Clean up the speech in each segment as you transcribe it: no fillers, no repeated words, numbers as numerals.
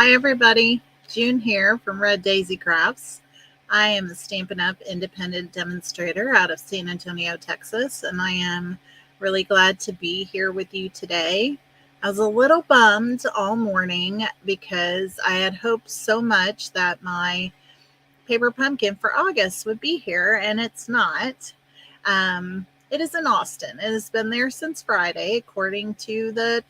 Hi everybody, June here from Red Daisy Crafts. I am a Stampin' Up! Independent demonstrator out of San Antonio, Texas, and I am really glad to be here with you today. I was a little bummed all morning because I had hoped so much that my paper pumpkin for August would be here, and it's not. It is in Austin. It has been there since Friday, according to the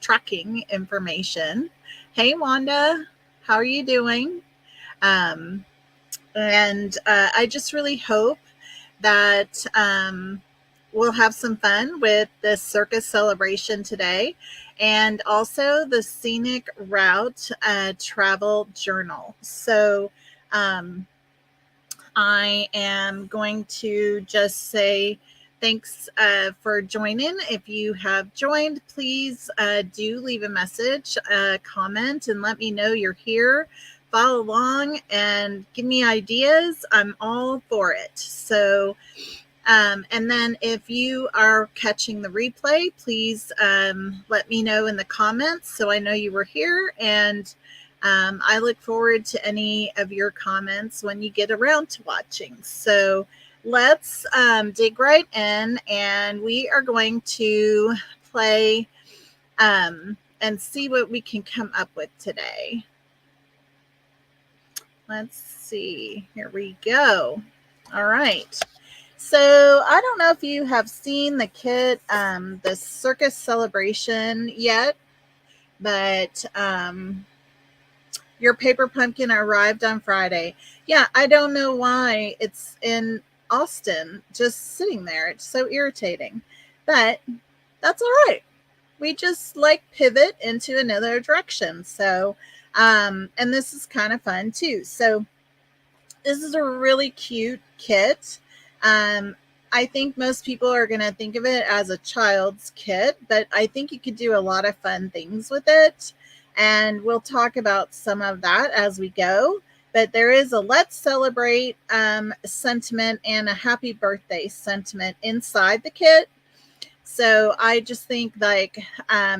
tracking information. Hey, Wanda, how are you doing? Um, and I just really hope that we'll have some fun with the Circus celebration today and also the Scenic Route travel journal. So um, I am going to just say thanks for joining. If you have joined, please do leave a message, comment, and let me know you're here. Follow along and give me ideas. I'm all for it. So, and then if you are catching the replay, please let me know in the comments so I know you were here. And I look forward to any of your comments when you get around to watching. So let's dig right in, and we are going to play and see what we can come up with today. Let's see. Here we go. All right. So I don't know if you have seen the kit, the Circus celebration yet, but your paper pumpkin arrived on Friday. Yeah, I don't know why it's in Austin, just sitting there. It's so irritating, but that's all right. We just like pivot into another direction. So, and this is kind of fun too. So this is a really cute kit. Um, I think most people are going to think of it as a child's kit, but I think you could do a lot of fun things with it. And we'll talk about some of that as we go. But there is a let's celebrate sentiment and a happy birthday sentiment inside the kit. So I just think like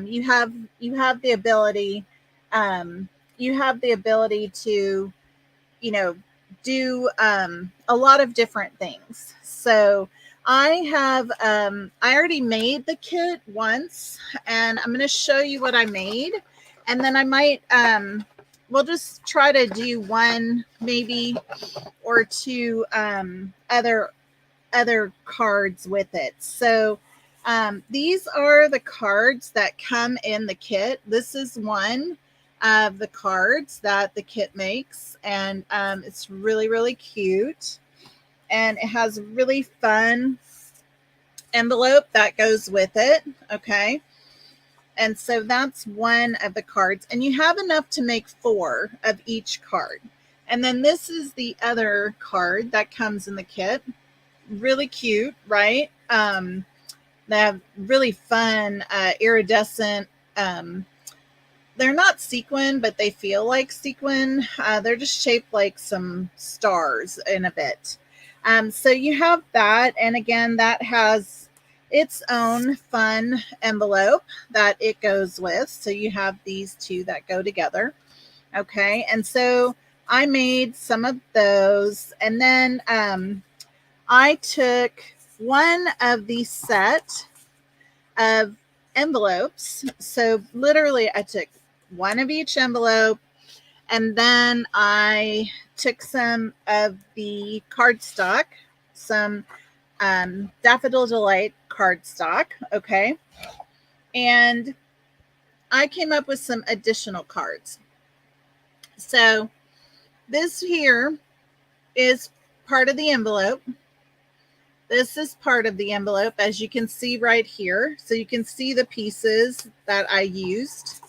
you have the ability to do a lot of different things. So I already made the kit once, and I'm going to show you what I made, and then I might we'll just try to do one maybe or two other cards with it. So these are the cards that come in the kit. This is one of the cards that the kit makes, and it's really, really cute. And it has a really fun envelope that goes with it. Okay. And so that's one of the cards. And you have enough to make 4 of each card. And then this is the other card that comes in the kit. Really cute, right? They have really fun iridescent. They're not sequin, but they feel like sequin. They're just shaped like some stars in a bit. So you have that, and again, that has its own fun envelope that it goes with. So you have these two that go together. Okay, and so I made some of those, and then I took one of the set of envelopes. So literally I took one of each envelope, and then I took some of the cardstock, some Daffodil Delight cardstock, okay? And I came up with some additional cards. So this here is part of the envelope. This is part of the envelope, as you can see right here. So you can see the pieces that I used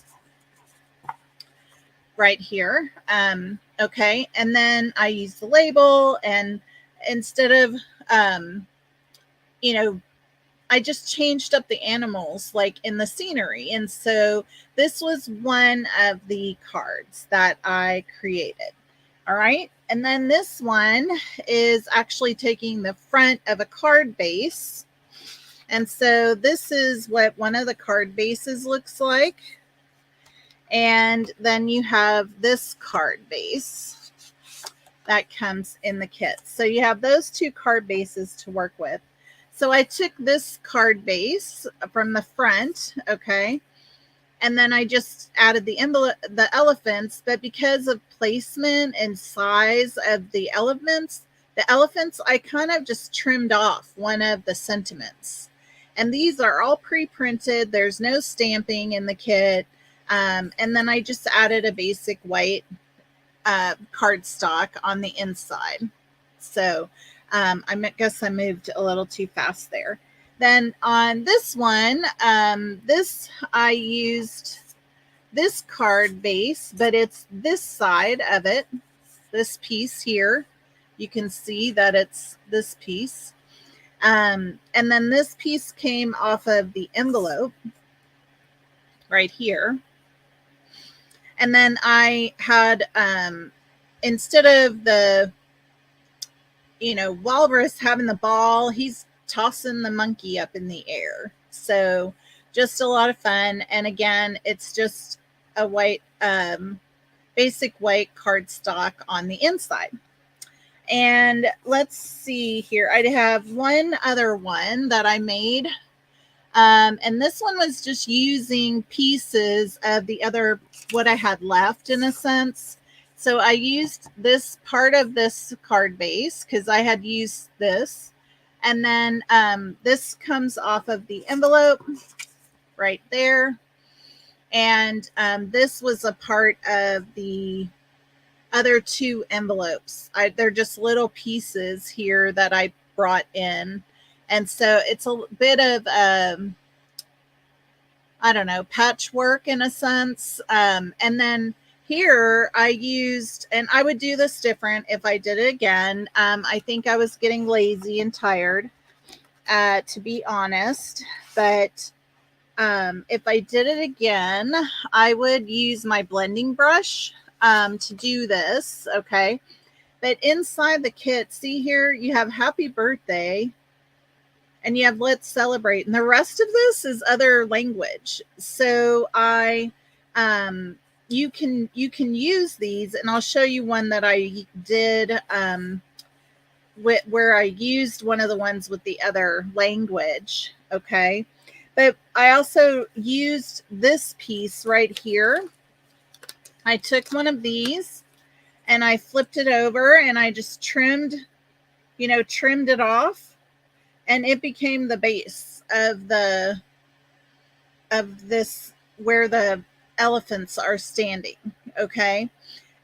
right here. Okay, and then I used the label, and instead of, I just changed up the animals like in the scenery. And so this was one of the cards that I created. All right. And then this one is actually taking the front of a card base. And so this is what one of the card bases looks like. And then you have this card base that comes in the kit. So you have those two card bases to work with. So I took this card base from the front, okay, and then I just added the elephants, but because of placement and size of the elephants, I kind of just trimmed off one of the sentiments. And these are all pre-printed. There's no stamping in the kit. And then I just added a basic white cardstock on the inside. So I guess I moved a little too fast there. Then on this one, I used this card base, but it's this side of it, this piece here. You can see that it's this piece. And then this piece came off of the envelope right here. And then I had, instead of the, walrus having the ball, he's tossing the monkey up in the air. So just a lot of fun. And again, it's just a white, basic white cardstock on the inside. And let's see here. I have one other one that I made. And this one was just using pieces of the other, what I had left in a sense. So I used this part of this card base because I had used this. And then this comes off of the envelope right there. And this was a part of the other two envelopes. They're just little pieces here that I brought in. And so it's a bit of, I don't know, patchwork in a sense. And then here I used, and I would do this different if I did it again. I think I was getting lazy and tired, to be honest. But if I did it again, I would use my blending brush to do this, okay? But inside the kit, see here, you have happy birthday and you have let's celebrate. And the rest of this is other language. So you can use these, and I'll show you one that I did where I used one of the ones with the other language, okay? But I also used this piece right here. I took one of these and I flipped it over and I just trimmed it off, and it became the base of this where the elephants are standing, okay?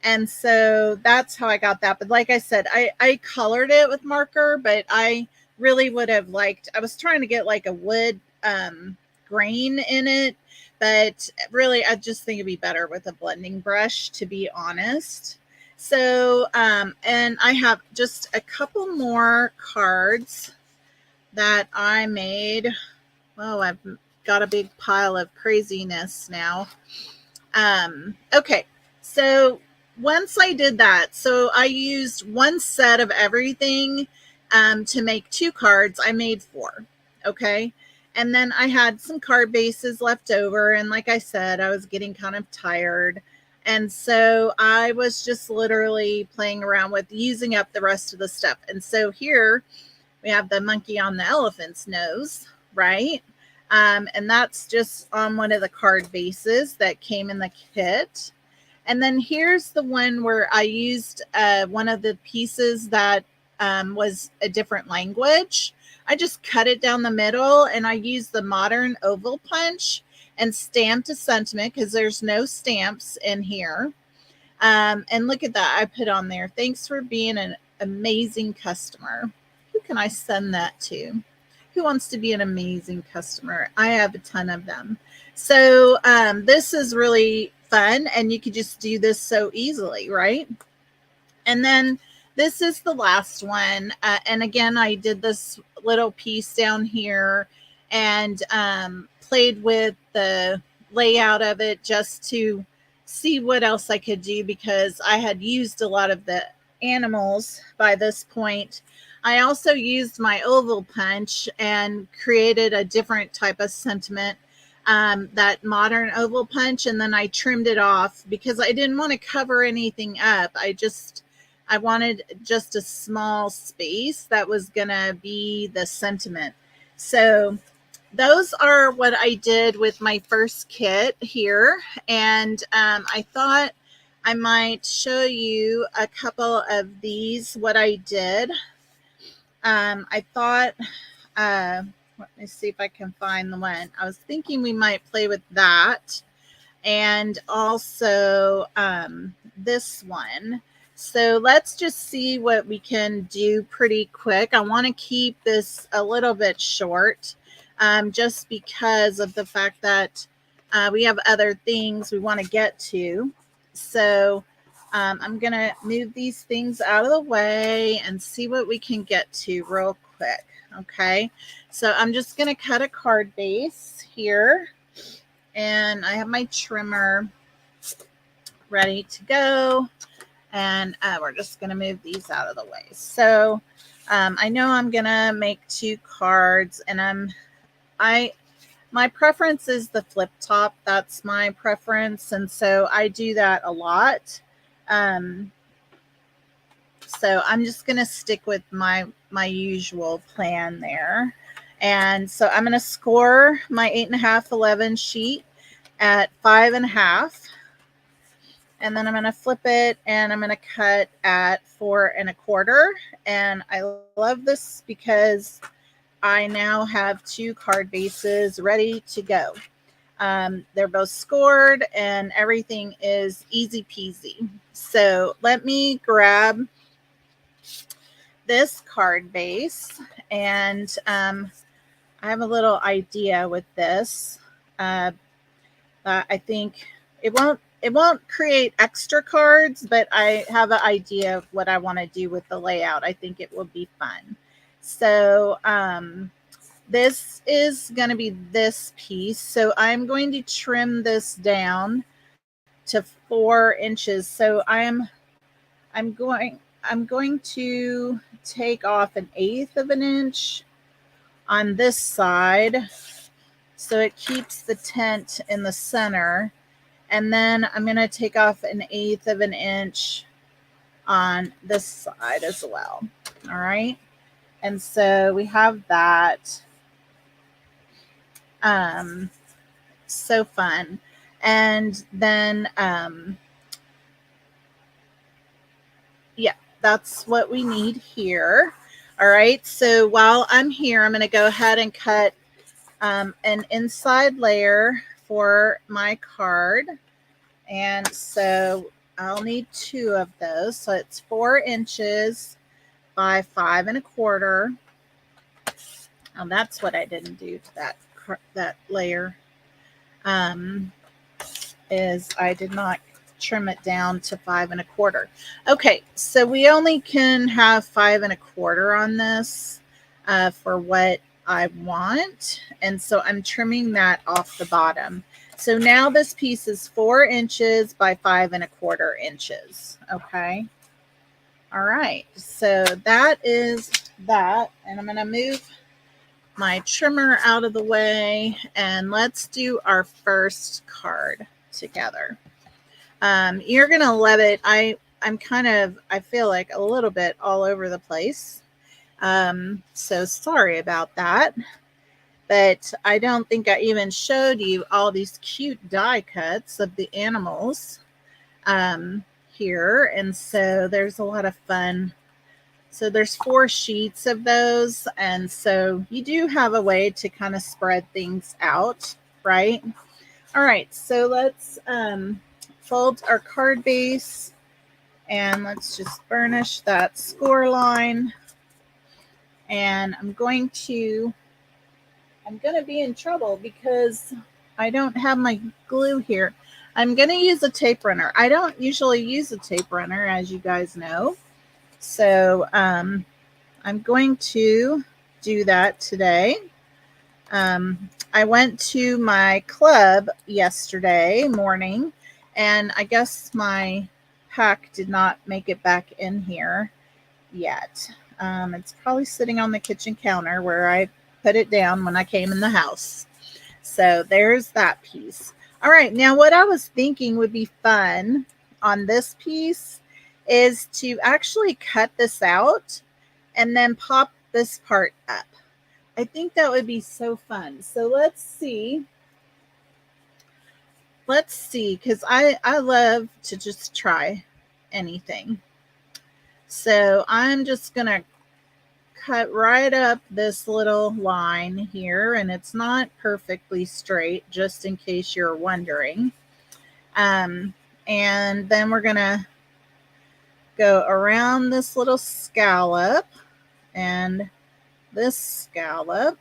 And so that's how I got that. But like I said, I colored it with marker, but I really would have liked, I was trying to get like a wood grain in it, but really I just think it'd be better with a blending brush, to be honest. So and I have just a couple more cards that I made. Oh, I've got a big pile of craziness now. Okay, so once I did that, so I used one set of everything to make 2 cards. I made 4, okay? And then I had some card bases left over. And like I said, I was getting kind of tired. And so I was just literally playing around with using up the rest of the stuff. And so here we have the monkey on the elephant's nose, right? And that's just on one of the card bases that came in the kit. And then here's the one where I used one of the pieces that was a different language. I just cut it down the middle and I used the modern oval punch and stamped a sentiment because there's no stamps in here. And look at that. I put on there, thanks for being an amazing customer. Who can I send that to? Who wants to be an amazing customer? I have a ton of them. So this is really fun, and you could just do this so easily, right? And then this is the last one. And again, I did this little piece down here and played with the layout of it just to see what else I could do, because I had used a lot of the animals by this point. I also used my oval punch and created a different type of sentiment that modern oval punch, and then I trimmed it off because I didn't want to cover anything up. I wanted just a small space that was gonna be the sentiment. So those are what I did with my first kit here. And I thought I might show you a couple of these, what I did. I thought, let me see if I can find the one. I was thinking we might play with that. And also this one. So let's just see what we can do pretty quick. I want to keep this a little bit short, just because of the fact that we have other things we want to get to. So I'm going to move these things out of the way and see what we can get to real quick. Okay, so I'm just going to cut a card base here, and I have my trimmer ready to go. And we're just going to move these out of the way. So I know I'm going to make 2 cards, and my preference is the flip top. That's my preference. And so I do that a lot. So I'm just going to stick with my usual plan there. And so I'm going to score my 8.5 11 sheet at 5.5. And then I'm going to flip it, and I'm going to cut at 4 1/4. And I love this because I now have 2 card bases ready to go. They're both scored and everything is easy peasy. So let me grab this card base, and I have a little idea with this. I think it won't create extra cards, but I have an idea of what I want to do with the layout. I think it will be fun. So this is going to be this piece. So I'm going to trim this down to 4 inches. So I'm going to take off 1/8 of an inch on this side, so it keeps the tent in the center. And then I'm going to take off 1/8 of an inch on this side as well. All right. And so we have that. So fun. And then, yeah, that's what we need here. All right. So while I'm here, I'm going to go ahead and cut an inside layer for my card. And so I'll need 2 of those. So it's 4 inches by 5 1/4. And that's what I didn't do to that layer. Is I did not trim it down to 5 1/4. Okay, so we only can have 5 1/4 on this for what I want. And so I'm trimming that off the bottom. So now this piece is 4 inches by 5 1/4 inches. Okay. All right. So that is that. And I'm going to move my trimmer out of the way, and let's do our first card together. You're going to love it. I feel like a little bit all over the place. So sorry about that. But I don't think I even showed you all these cute die cuts of the animals here. And so there's a lot of fun. So there's 4 sheets of those. And so you do have a way to kind of spread things out, right? All right. So let's fold our card base, and let's just burnish that score line. And I'm going to be in trouble because I don't have my glue here. I'm going to use a tape runner. I don't usually use a tape runner, as you guys know. So I'm going to do that today. I went to my club yesterday morning, and I guess my pack did not make it back in here yet. It's probably sitting on the kitchen counter where I put it down when I came in the house. So there's that piece. All right, now what I was thinking would be fun on this piece is to actually cut this out and then pop this part up. I think that would be so fun. So let's see. Let's see, because I love to just try anything. So I'm just going to cut right up this little line here, and it's not perfectly straight, just in case you're wondering. And then we're going to go around this little scallop and this scallop.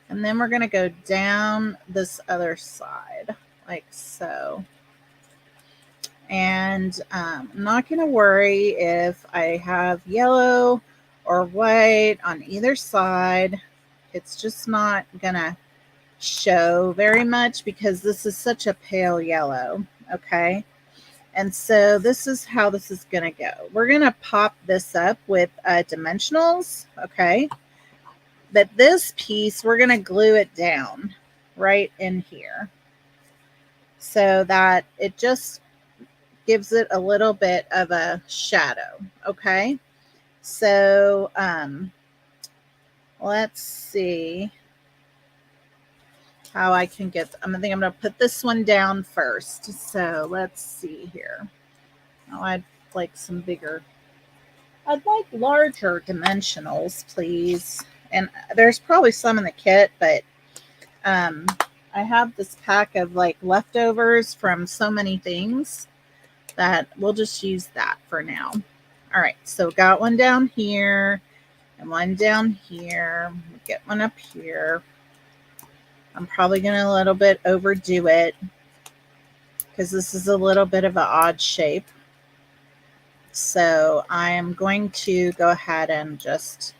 And then we're going to go down this other side like so. And I'm not going to worry if I have yellow or white on either side. It's just not going to show very much because this is such a pale yellow. Okay. And so this is how this is going to go. We're going to pop this up with dimensionals. Okay. But this piece, we're going to glue it down right in here so that it just gives it a little bit of a shadow. Okay. So let's see how I can get, I think I'm going to put this one down first. So let's see here. Oh, I'd like some bigger, I'd like larger dimensionals, please. And there's probably some in the kit, but I have this pack of like leftovers from so many things that we'll just use that for now. All right, so got one down here and one down here. Get one up here. I'm probably going to a little bit overdo it because this is a little bit of an odd shape. So I am going to go ahead and just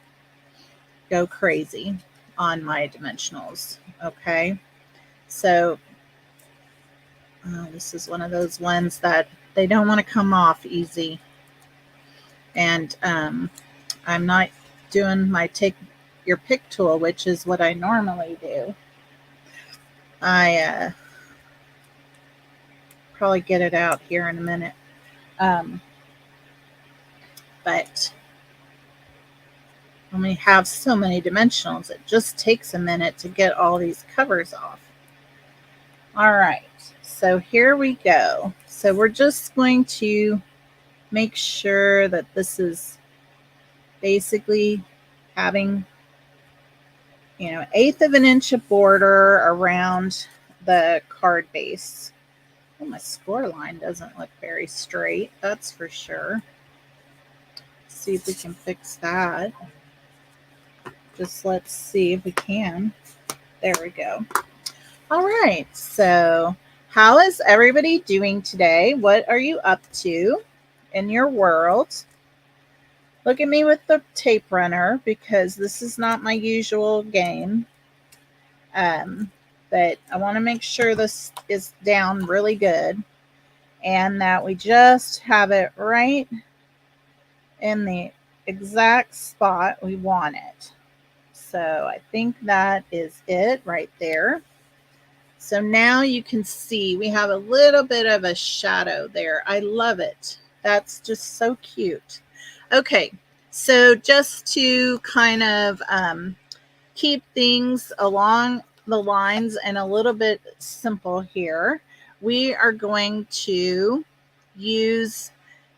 go crazy on my dimensionals. Okay. So this is one of those ones that they don't want to come off easy. And I'm not doing my take your pick tool, which is what I normally do. I probably get it out here in a minute. But when we have so many dimensionals, it just takes a minute to get all these covers off. All right, so here we go. So we're just going to make sure that this is basically having, 1/8 of an inch of border around the card base. Oh, my score line doesn't look very straight, that's for sure. Let's see if we can fix that. Just let's see if we can. There we go. All right, so how is everybody doing today? What are you up to in your world? Look at me with the tape runner because this is not my usual game. But I want to make sure this is down really good and that we just have it right in the exact spot we want it. So I think that is it right there. So now you can see we have a little bit of a shadow there. I love it. That's just so cute. Okay, so just to kind of keep things along the lines and a little bit simple here, we are going to use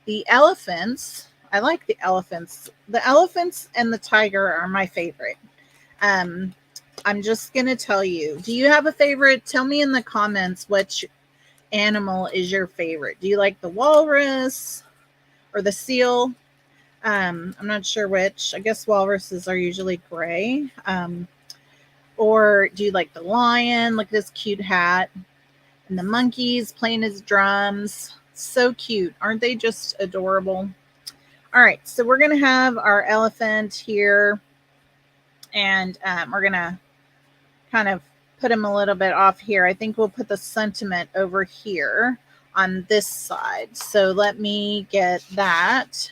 the elephants. I like the elephants. The elephants and the tiger are my favorite. I'm just going to tell you, do you have a favorite? Tell me in the comments which animal is your favorite. Do you like the walrus or the seal? I'm not sure which. I guess walruses are usually gray. Or do you like the lion? Look at this cute hat. And the monkeys playing his drums. So cute. Aren't they just adorable? All right, so we're going to have our elephant here. And we're going to kind of put him a little bit off here. I think we'll put the sentiment over here on this side. So let me get that.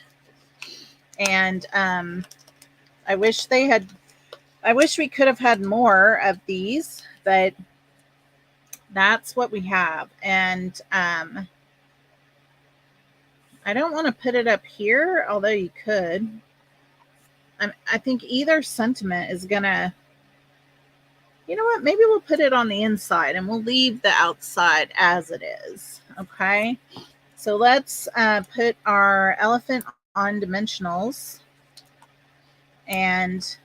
And I wish they had I wish we could have had more of these, but that's what we have. And I don't want to put it up here, although you could. I think either sentiment is going to, you know what, maybe we'll put it on the inside and we'll leave the outside as it is. Okay. So let's put our elephant on dimensionals, and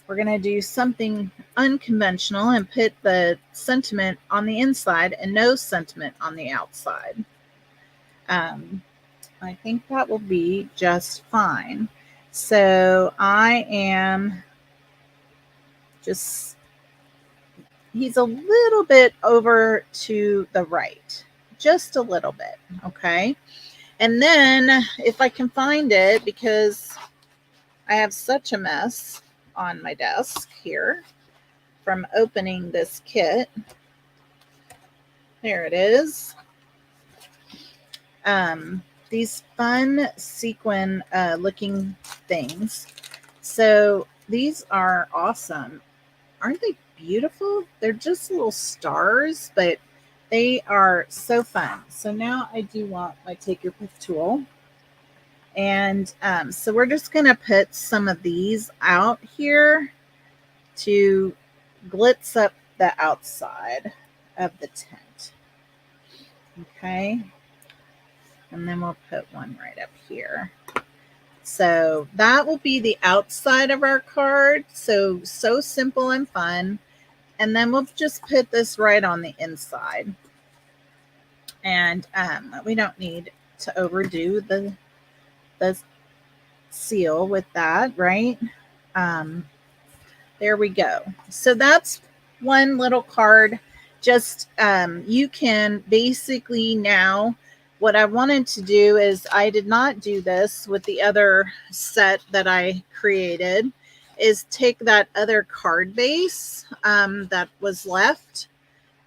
we're going to do something unconventional and put the sentiment on the inside and no sentiment on the outside. I think that will be just fine. So I am just, he's a little bit over to the right, just a little bit. Okay. And then if I can find it, because I have such a mess on my desk here from opening this kit. There it is. These fun sequin looking things. So these are awesome. Aren't they beautiful? They're just little stars, but they are so fun. So now I do want my take your pick tool. And so we're just going to put some of these out here to glitz up the outside of the tent. Okay. And then we'll put one right up here. So that will be the outside of our card. So simple and fun. And then we'll just put this right on the inside. And we don't need to overdo the seal with that, right? There we go. So that's one little card. Just you can basically now, what I wanted to do is, I did not do this with the other set that I created, is take that other card base that was left,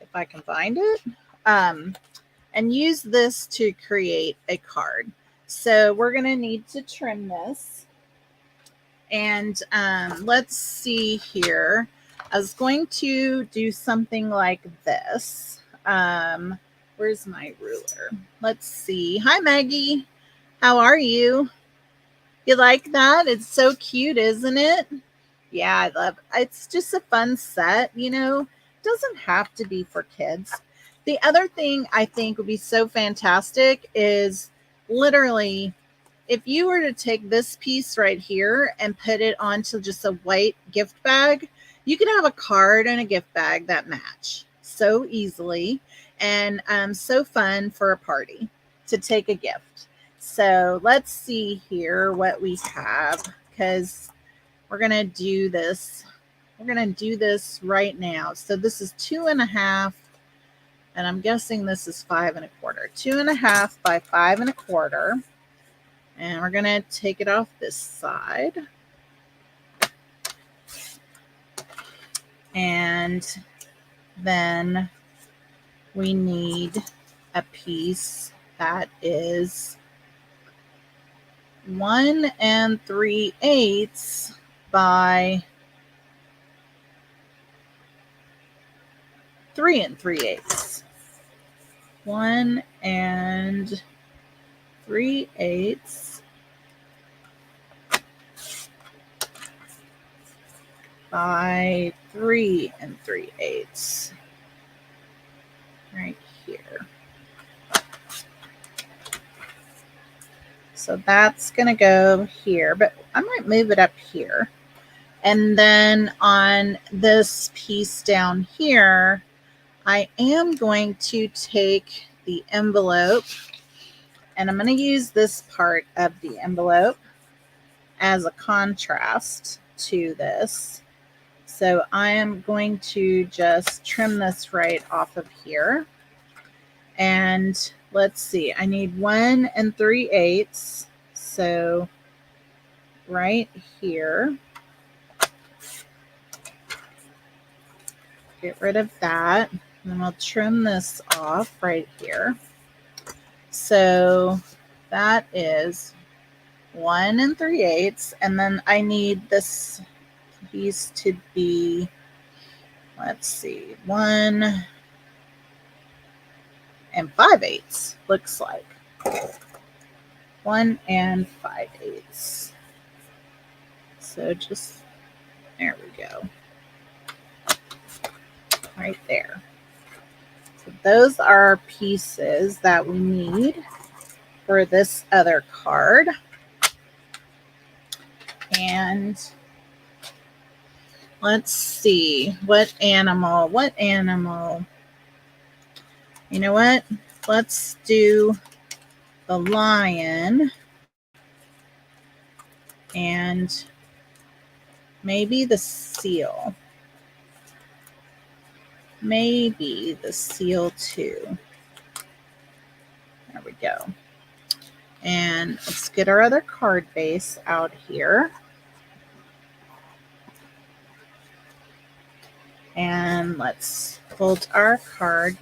if I can find it, and use this to create a card. So we're going to need to trim this. And let's see here. I was going to do something like this. Where's my ruler? Let's see. Hi, Maggie. How are you? You like that? It's so cute, isn't it? Yeah, I love it. It's just a fun set, you know. It doesn't have to be for kids. The other thing I think would be so fantastic is literally, if you were to take this piece right here and put it onto just a white gift bag, you could have a card and a gift bag that match so easily, and so fun for a party to take a gift. So let's see here what we have, because we're going to do this. We're going to do this right now. So this is 2.5, and I'm guessing this is 5 1/4. 2.5 by 5 1/4. And we're going to take it off this side. And then we need a piece that is 1 3/8 by 3 3/8. 1 3/8 by 3 3/8 right here. So that's going to go here, but I might move it up here. And then on this piece down here, I am going to take the envelope, and I'm going to use this part of the envelope as a contrast to this. So I am going to just trim this right off of here. And let's see, I need 1 3/8. So right here, get rid of that. And we'll trim this off right here. So that is 1 3/8, and then I need this piece to be, let's see, 1 5/8, looks like 1 5/8. So just, there we go, right there. So those are pieces that we need for this other card. And let's see, what animal? You know what? Let's do the lion and maybe the seal. Maybe the seal too. There we go. And let's get our other card base out here. And let's fold our card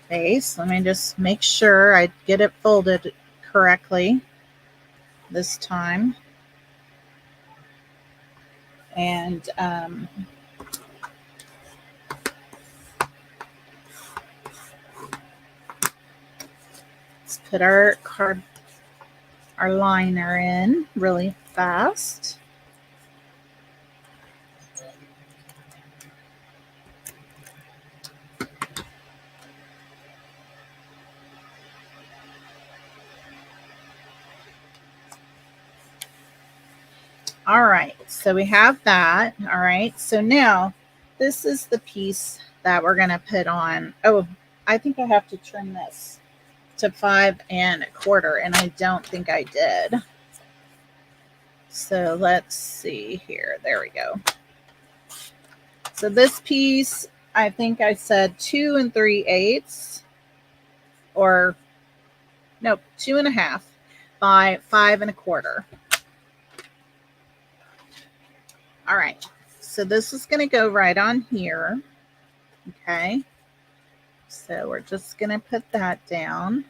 base. Let me just make sure I get it folded correctly this time. And let's put our liner in really fast. All right, so we have that. All right, so now this is the piece that we're going to put on. Oh, I think I have to trim this to 5 1/4, and I don't think I did. So let's see here. There we go. So this piece, I think I said 2 3/8, or nope, 2 1/2 by 5 1/4. All right, so this is going to go right on here. Okay, so we're just going to put that down.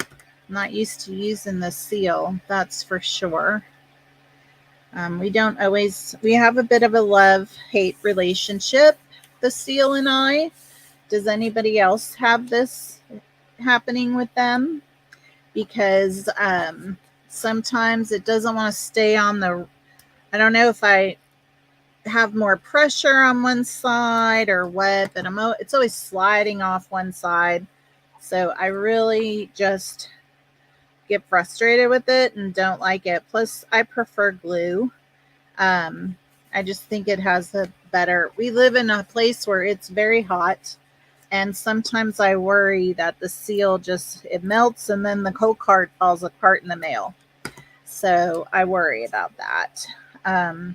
I'm not used to using the seal, that's for sure. We don't always, we have a bit of a love-hate relationship, the seal and I. Does anybody else have this happening with them? Because sometimes it doesn't want to stay on the, I don't know if I have more pressure on one side or what, but it's always sliding off one side. So I really just get frustrated with it and don't like it. Plus, I prefer glue. I just think it has a better, we live in a place where it's very hot, and sometimes I worry that the seal just, it melts and then the whole card falls apart in the mail. So I worry about that. All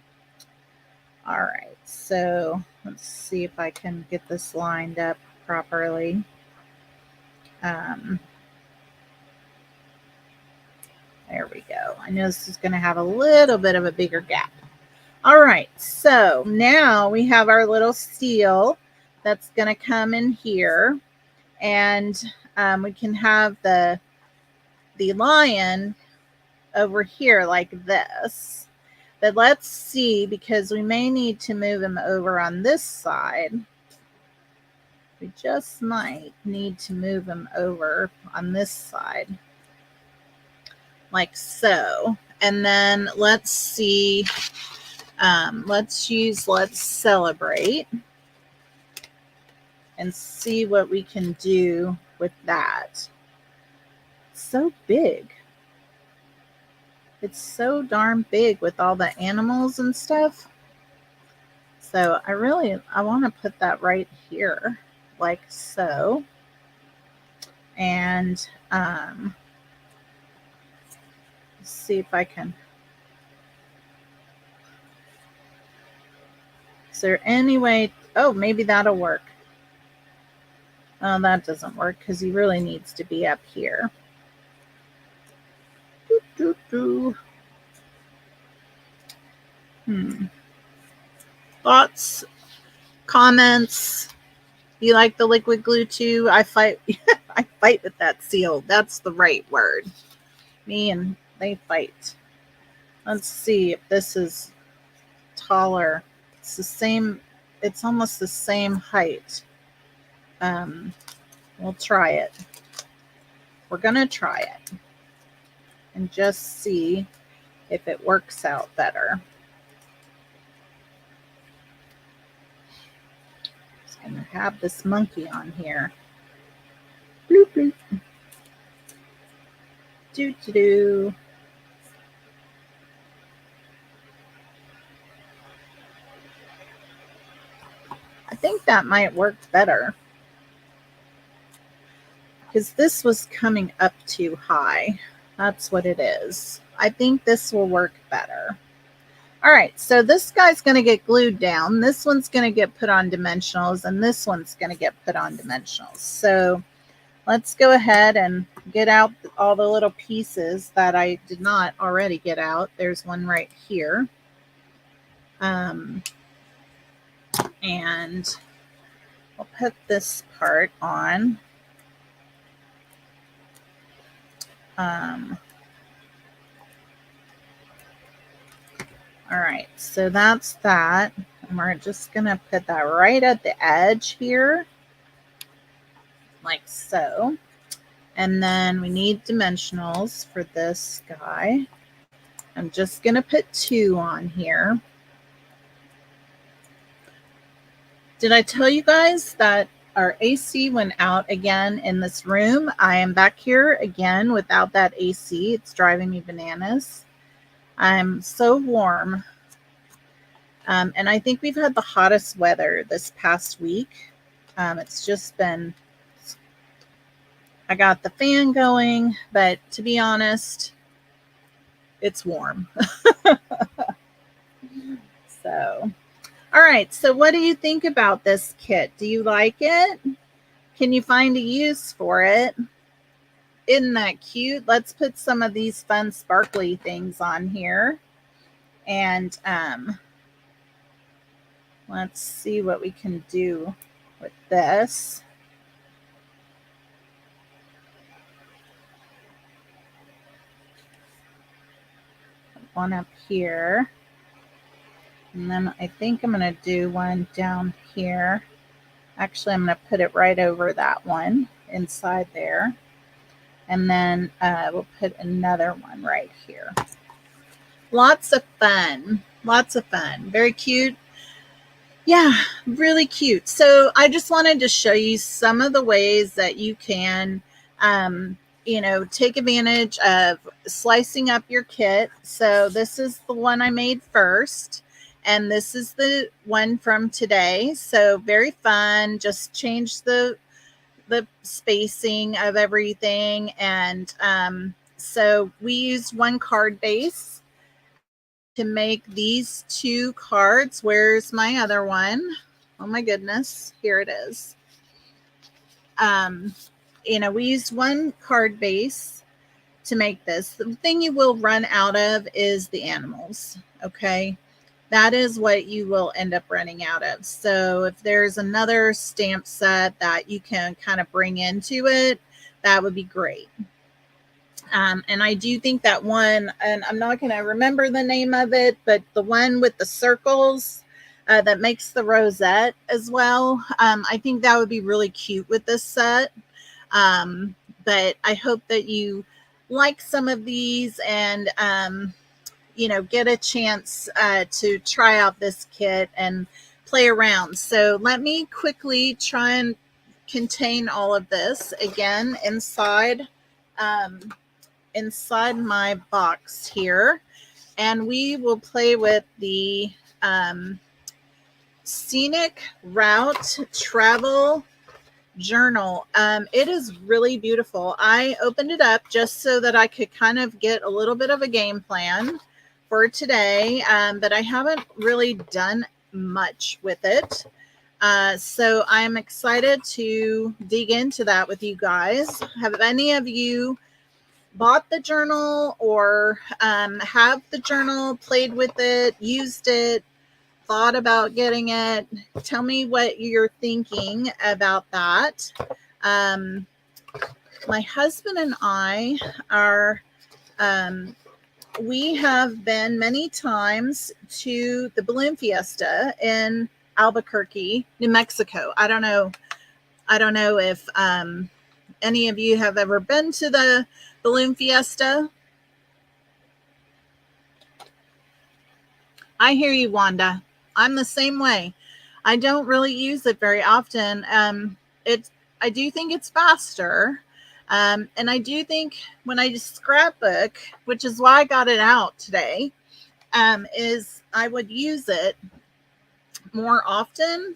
right, so let's see if I can get this lined up properly. There we go. I know this is going to have a little bit of a bigger gap. All right, so now we have our little seal that's going to come in here, and we can have the lion over here like this. But let's see, because we may need to move him over on this side. We just might need to move him over on this side, like so. And then let's see, let's celebrate and see what we can do with that. It's so big. It's so darn big with all the animals and stuff. So I want to put that right here, like so. And let's see if I can. Is there any way? Oh, maybe that'll work. Oh, that doesn't work because he really needs to be up here. Thoughts, comments? You like the liquid glue too? I fight I fight with that seal. That's the right word. Me and they fight. Let's see if this is taller. It's the same. It's almost the same height. We'll try it. We're going to try it and just see if it works out better. I'm going to have this monkey on here. Bloop, bloop. Do, do, do. I think that might work better because this was coming up too high. That's what it is. I think this will work better. All right, so this guy's going to get glued down. This one's going to get put on dimensionals, and this one's going to get put on dimensionals. So let's go ahead and get out all the little pieces that I did not already get out. There's one right here. And I'll put this part on. All right, so that's that. And we're just going to put that right at the edge here, like so. And then we need dimensionals for this guy. I'm just going to put 2 on here. Did I tell you guys that our AC went out again in this room? I am back here again without that AC. It's driving me bananas. I'm so warm. And I think we've had the hottest weather this past week. It's just been, I got the fan going, but to be honest, it's warm. So, all right. So what do you think about this kit? Do you like it? Can you find a use for it? Isn't that cute? Let's put some of these fun sparkly things on here. And let's see what we can do with this. One up here. And then I think I'm going to do one down here. Actually, I'm going to put it right over that one inside there. And then we'll put another one right here. Lots of fun. Lots of fun. Very cute. Yeah, really cute. So I just wanted to show you some of the ways that you can, take advantage of slicing up your kit. So this is the one I made first. And this is the one from today. So very fun. Just change the spacing of everything. And so we used one card base to make these 2 cards. Where's my other one? Oh my goodness. Here it is. We used one card base to make this. The thing you will run out of is the animals. Okay. That is what you will end up running out of. So if there's another stamp set that you can kind of bring into it, that would be great. And I do think that one, and I'm not going to remember the name of it, but the one with the circles that makes the rosette as well. I think that would be really cute with this set. But I hope that you like some of these and, get a chance to try out this kit and play around. So let me quickly try and contain all of this again inside my box here. And we will play with the Scenic Route Travel Journal. It is really beautiful. I opened it up just so that I could kind of get a little bit of a game plan for today, but I haven't really done much with it. So I'm excited to dig into that with you guys. Have any of you bought the journal or have the journal, played with it, used it, thought about getting it? Tell me what you're thinking about that. my husband and I are, we have been many times to the Balloon Fiesta in Albuquerque, New Mexico. I don't know if any of you have ever been to the Balloon Fiesta. I hear you, Wanda. I'm the same way. I don't really use it very often. I do think it's faster. And I do think when I just scrapbook, which is why I got it out today, is I would use it more often.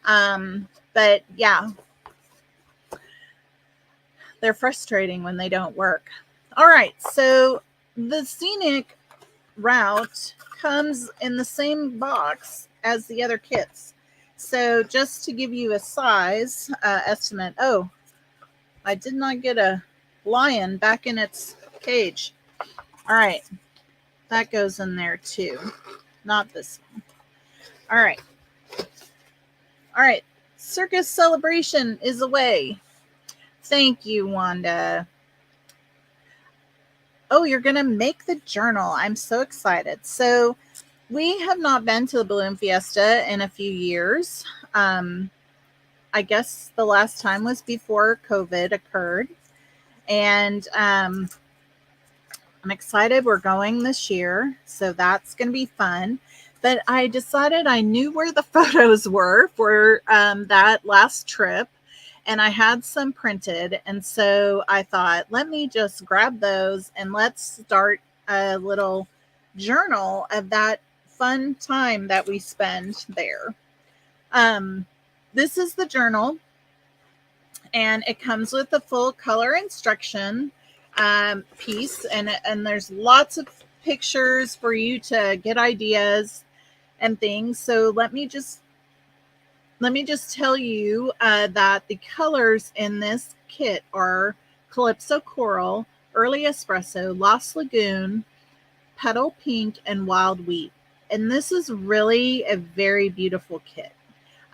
But yeah, they're frustrating when they don't work. All right, so the Scenic route comes in the same box as the other kits. So just to give you a size estimate. Oh, I did not get a lion back in its cage. All right, that goes in there too. Not this one. All right. All right. Circus celebration is away. Thank you, Wanda. Oh, you're going to make the journal. I'm so excited. So we have not been to the Balloon Fiesta in a few years. I guess the last time was before COVID occurred. And I'm excited. We're going this year. So that's going to be fun. But I decided I knew where the photos were for that last trip. And I had some printed. And so I thought, let me just grab those and let's start a little journal of that fun time that we spend there. This is the journal. And it comes with a full color instruction piece. And there's lots of pictures for you to get ideas and things. So let me just tell you that the colors in this kit are Calypso Coral, Early Espresso, Lost Lagoon, Petal Pink, and Wild Wheat. And this is really a very beautiful kit.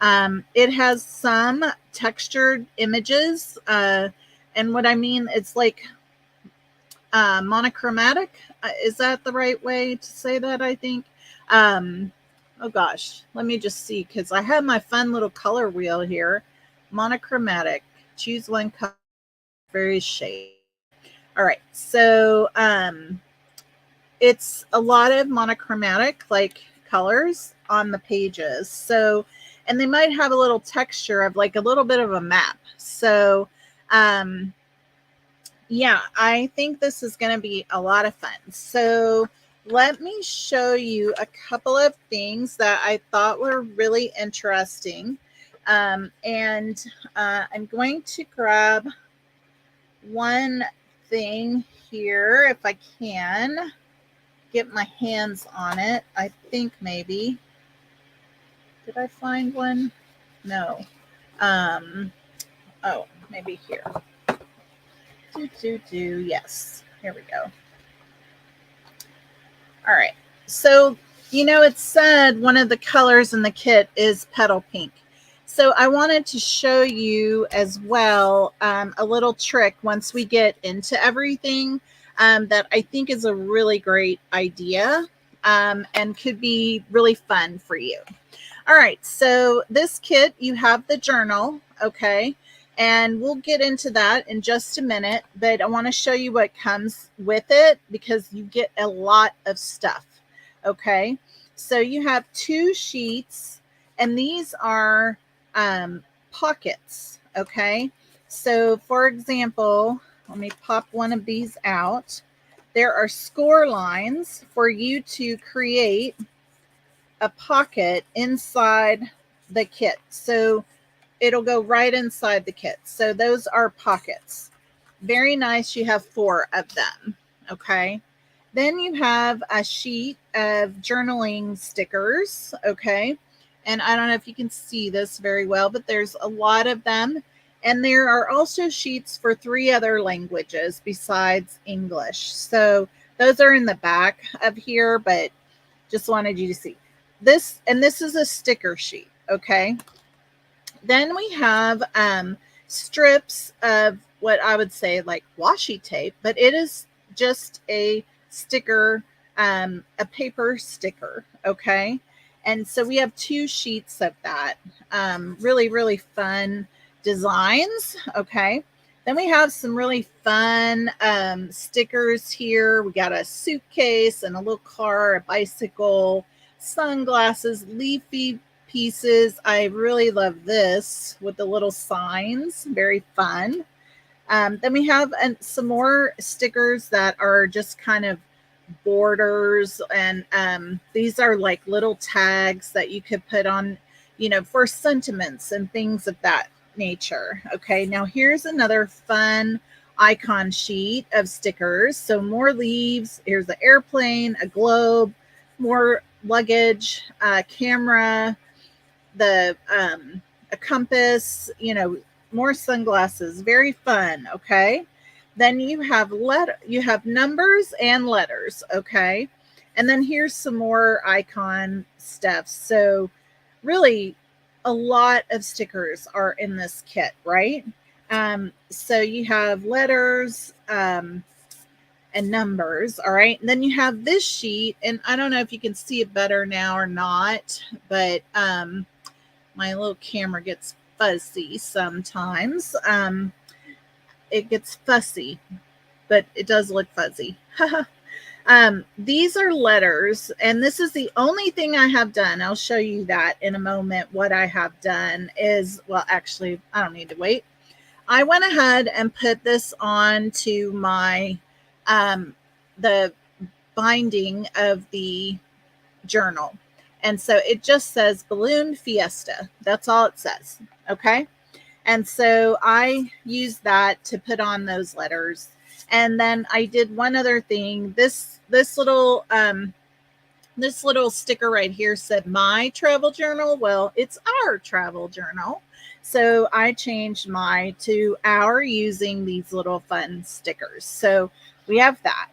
It has some textured images. And what I mean, it's like monochromatic. Is that the right way to say that? I think. Oh gosh, let me just see, because I have my fun little color wheel here. Monochromatic. Choose one color, various shade. All right, so it's a lot of monochromatic like colors on the pages. So, and they might have a little texture of like a little bit of a map. So, yeah, I think this is going to be a lot of fun. So let me show you a couple of things that I thought were really interesting. I'm going to grab one thing here if I can get my hands on it. I think maybe. Did I find one? No. Oh, maybe here. Yes. Here we go. All right. So, it said one of the colors in the kit is Petal Pink. So I wanted to show you as well a little trick once we get into everything that I think is a really great idea and could be really fun for you. All right. So this kit, you have the journal. Okay. And we'll get into that in just a minute, but I want to show you what comes with it because you get a lot of stuff. Okay. So you have 2 sheets and these are pockets. Okay. So for example, let me pop one of these out. There are score lines for you to create a pocket inside the kit. So it'll go right inside the kit. So those are pockets. Very nice. You have 4 of them. Okay. Then you have a sheet of journaling stickers. Okay. And I don't know if you can see this very well, but there's a lot of them. And there are also sheets for 3 other languages besides English. So those are in the back of here, but just wanted you to see this. And this is a sticker sheet. Okay. Then we have strips of what I would say like washi tape, but it is just a sticker, a paper sticker. Okay. And so we have 2 sheets of that. Really, really fun designs. Okay. Then we have some really fun stickers here. We got a suitcase and a little car, a bicycle, sunglasses, leafy pieces. I really love this with the little signs. Very fun. Then we have some more stickers that are just kind of borders, and these are like little tags that you could put on, for sentiments and things of that nature. Okay, now here's another fun icon sheet of stickers. So more leaves. Here's an airplane, a globe, more luggage, camera, the a compass, more sunglasses. Very fun. Okay. Then you have numbers and letters. Okay. And then here's some more icon stuff. So really a lot of stickers are in this kit, right? So you have letters and numbers. All right. And then you have this sheet, and I don't know if you can see it better now or not, but my little camera gets fuzzy sometimes. It gets fussy, but it does look fuzzy. These are letters, and this is the only thing I have done. I'll show you that in a moment. What I have done is, well, actually, I don't need to wait. I went ahead and put this on to my, the binding of the journal. And so it just says Balloon Fiesta. That's all it says. Okay. And so I used that to put on those letters. And then I did one other thing. This little sticker right here said my travel journal. Well, it's our travel journal. So I changed my to our using these little fun stickers. So we have that.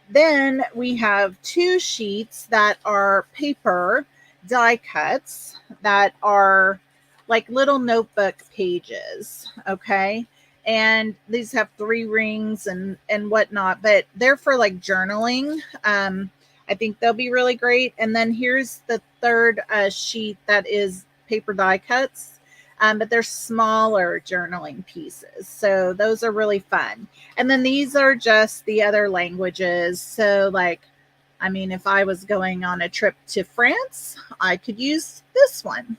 Then we have 2 sheets that are paper die cuts that are like little notebook pages. Okay. And these have 3 rings and whatnot, but they're for like journaling. I think they'll be really great. And then here's the third sheet that is paper die cuts. But they're smaller journaling pieces. So those are really fun. And then these are just the other languages. So like, I mean, if I was going on a trip to France, I could use this one.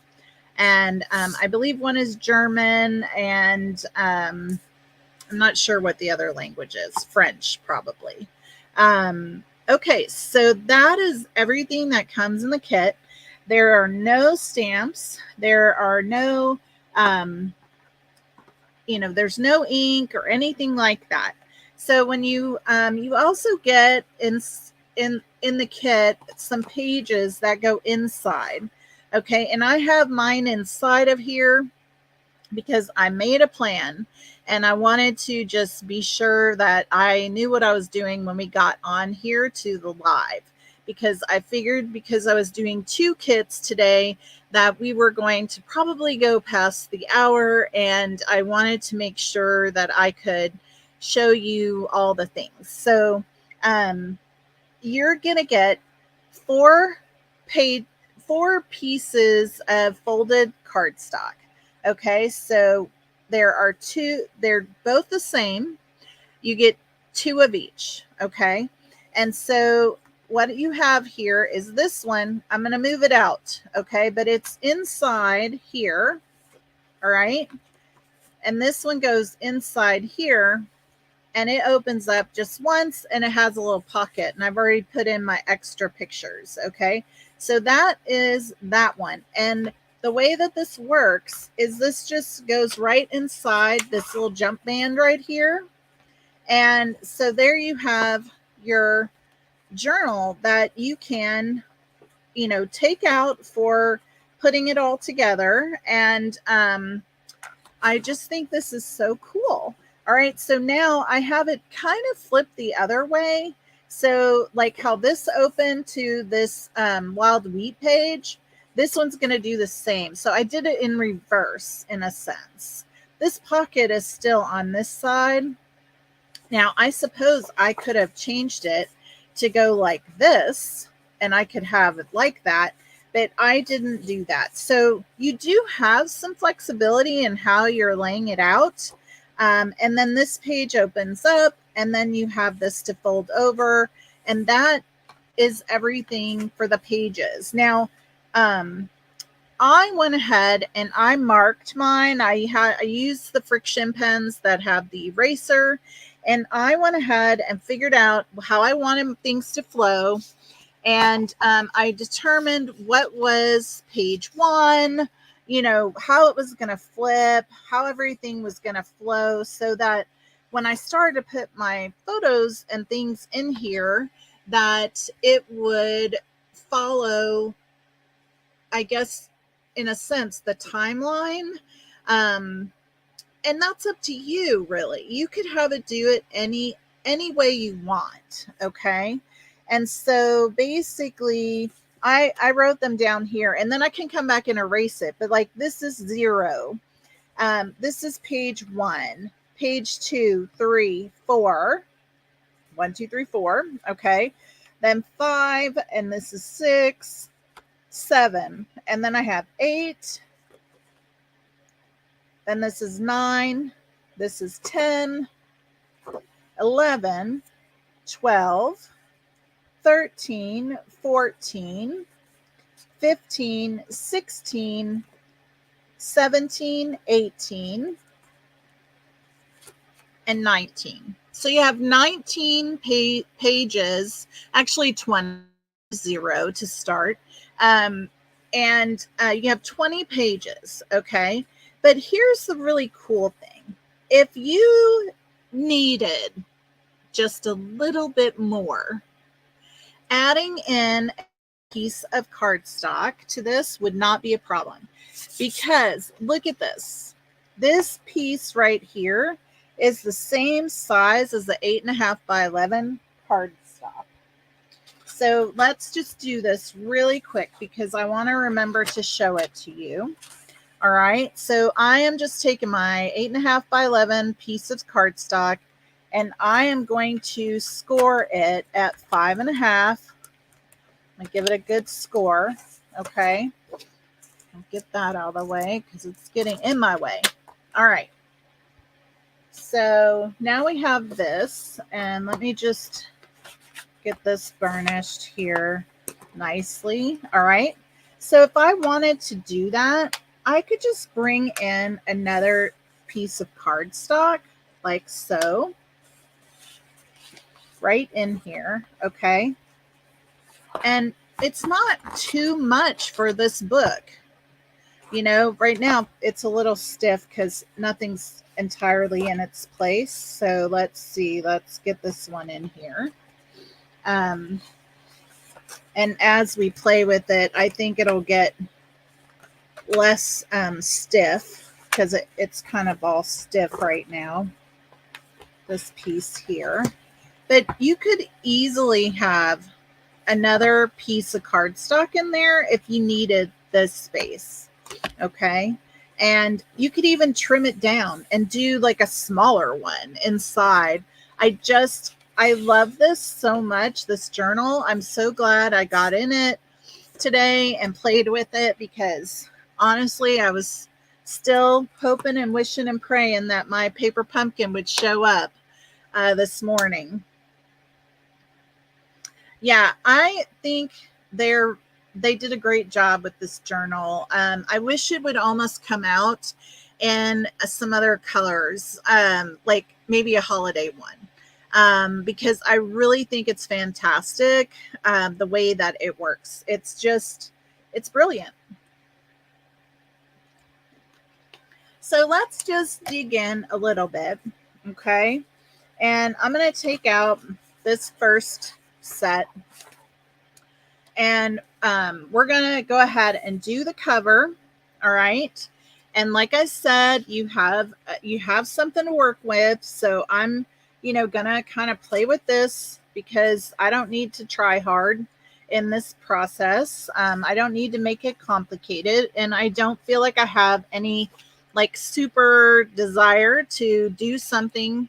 And I believe one is German, and I'm not sure what the other language is. French, probably. Okay, so that is everything that comes in the kit. There are no stamps. There are no there's no ink or anything like that. So when you also get in the kit some pages that go inside. Okay, and I have mine inside of here because I made a plan and I wanted to just be sure that I knew what I was doing when we got on here to the live, because I figured, because I was doing 2 kits today, that we were going to probably go past the hour, and I wanted to make sure that I could show you all the things. So you're going to get 4 pieces of folded cardstock. Okay, so there are 2, they're both the same. You get 2 of each. Okay, and so what you have here is this one. I'm going to move it out. Okay, but it's inside here. All right, and this one goes inside here, and it opens up just once, and it has a little pocket, and I've already put in my extra pictures. Okay, so that is that one. And the way that this works is this just goes right inside this little jump band right here. And so there you have your journal that you can, take out for putting it all together. And I just think this is so cool. All right, so now I have it kind of flipped the other way. So like how this opened to this wild wheat page, this one's going to do the same. So I did it in reverse in a sense. this pocket is still on this side. Now, I suppose I could have changed it to go like this, and I could have it like that, but I didn't do that. So you do have some flexibility in how you're laying it out. And then this page opens up, and then you have this to fold over, and that is everything for the pages. Now, I went ahead and I marked mine. I used the friction pens that have the eraser, and I went ahead and figured out how I wanted things to flow. And I determined what was page one, how it was going to flip, how everything was going to flow, so that when I started to put my photos and things in here, that it would follow, I guess, in a sense, the timeline. And that's up to you, really. You could have it do it any way you want. Okay. And so basically I wrote them down here, and then I can come back and erase it. But like, this is 0. This is page 1, page 2, 3, 4, 1, 2, 3, 4. Okay. Then 5, and this is 6, 7, and then I have 8, then this is 9, this is 10, 11, 12, 13, 14, 15, 16, 17, 18, and 19. So you have 19 pages, actually 20, 0 to start. And you have 20 pages, okay? But here's the really cool thing. If you needed just a little bit more, adding in a piece of cardstock to this would not be a problem, because look at this. This piece right here is the same size as the 8.5 by 11 cardstock. So let's just do this really quick, because I want to remember to show it to you. All right. So I am just taking my 8.5 by 11 piece of cardstock, and I am going to score it at 5.5. I'm going to give it a good score. Okay. I'll get that out of the way because it's getting in my way. All right. So now we have this, and let me just get this burnished here nicely. All right. So if I wanted to do that, I could just bring in another piece of cardstock like so, right in here. Okay. And it's not too much for this book. Right now it's a little stiff because nothing's entirely in its place. So let's see. Let's get this one in here. And as we play with it, I think it'll get less stiff, because it's kind of all stiff right now, this piece here. But you could easily have another piece of cardstock in there if you needed this space. Okay. And you could even trim it down and do like a smaller one inside. I love this so much, this journal. I'm so glad I got in it today and played with it, because honestly, I was still hoping and wishing and praying that my paper pumpkin would show up this morning. Yeah, I think they did a great job with this journal. I wish it would almost come out in some other colors, like maybe a holiday one, because I really think it's fantastic, the way that it works. It's brilliant. So let's just dig in a little bit, okay? And I'm going to take out this first set, and we're going to go ahead and do the cover. All right. And like I said, you have something to work with. So I'm, going to kind of play with this, because I don't need to try hard in this process. I don't need to make it complicated, and I don't feel like I have any like super desire to do something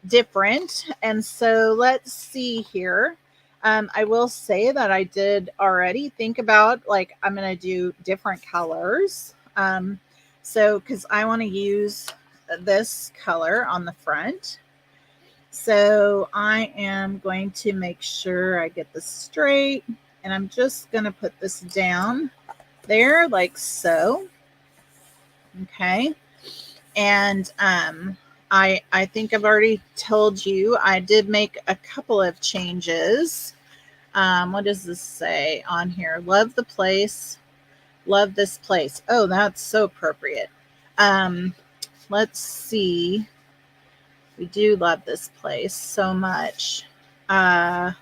different. And so let's see here. I will say that I did already think about, like, I'm going to do different colors. So, because I want to use this color on the front. So I am going to make sure I get this straight, and I'm just going to put this down there like so. Okay. And I think I've already told you I did make a couple of changes. What does this say on here? Love the place. Love this place. Oh, that's so appropriate. Let's see. We do love this place so much. I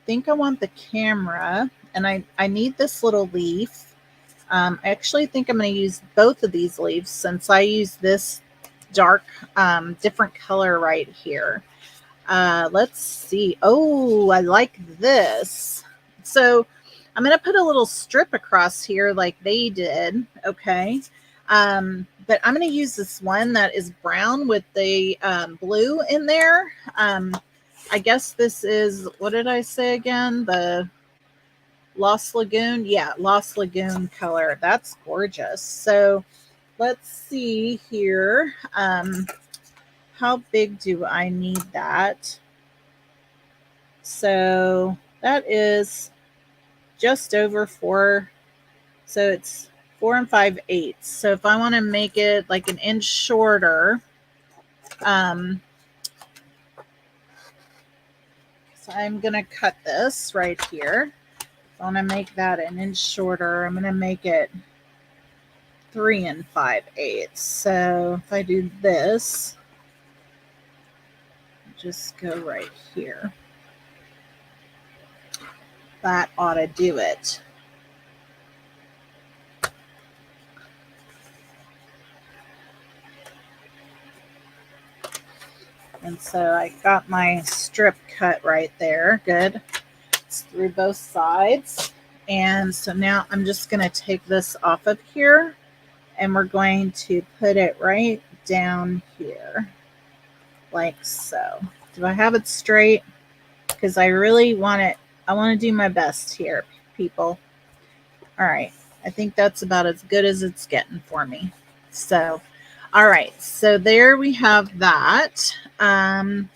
think I want the camera, and I need this little leaf. I actually think I'm going to use both of these leaves since I use this dark, different color right here. Let's see. Oh, I like this. So I'm going to put a little strip across here like they did. Okay. But I'm going to use this one that is brown with the blue in there. I guess this is, what did I say again? The Lost Lagoon. Yeah, Lost Lagoon color. That's gorgeous. So let's see here. How big do I need that? So that is just over 4. So it's 4 5/8. So if I want to make it like an inch shorter, so I'm going to cut this right here. I want to make that an inch shorter. I'm going to make it 3 5/8. So if I do this, just go right here. That ought to do it. And so I got my strip cut right there. Good. It's through both sides. And so now I'm just going to take this off of here, and we're going to put it right down here like so. Do I have it straight? Because I really want it. I want to do my best here, people. All right. I think that's about as good as it's getting for me. So, all right. So there we have that. And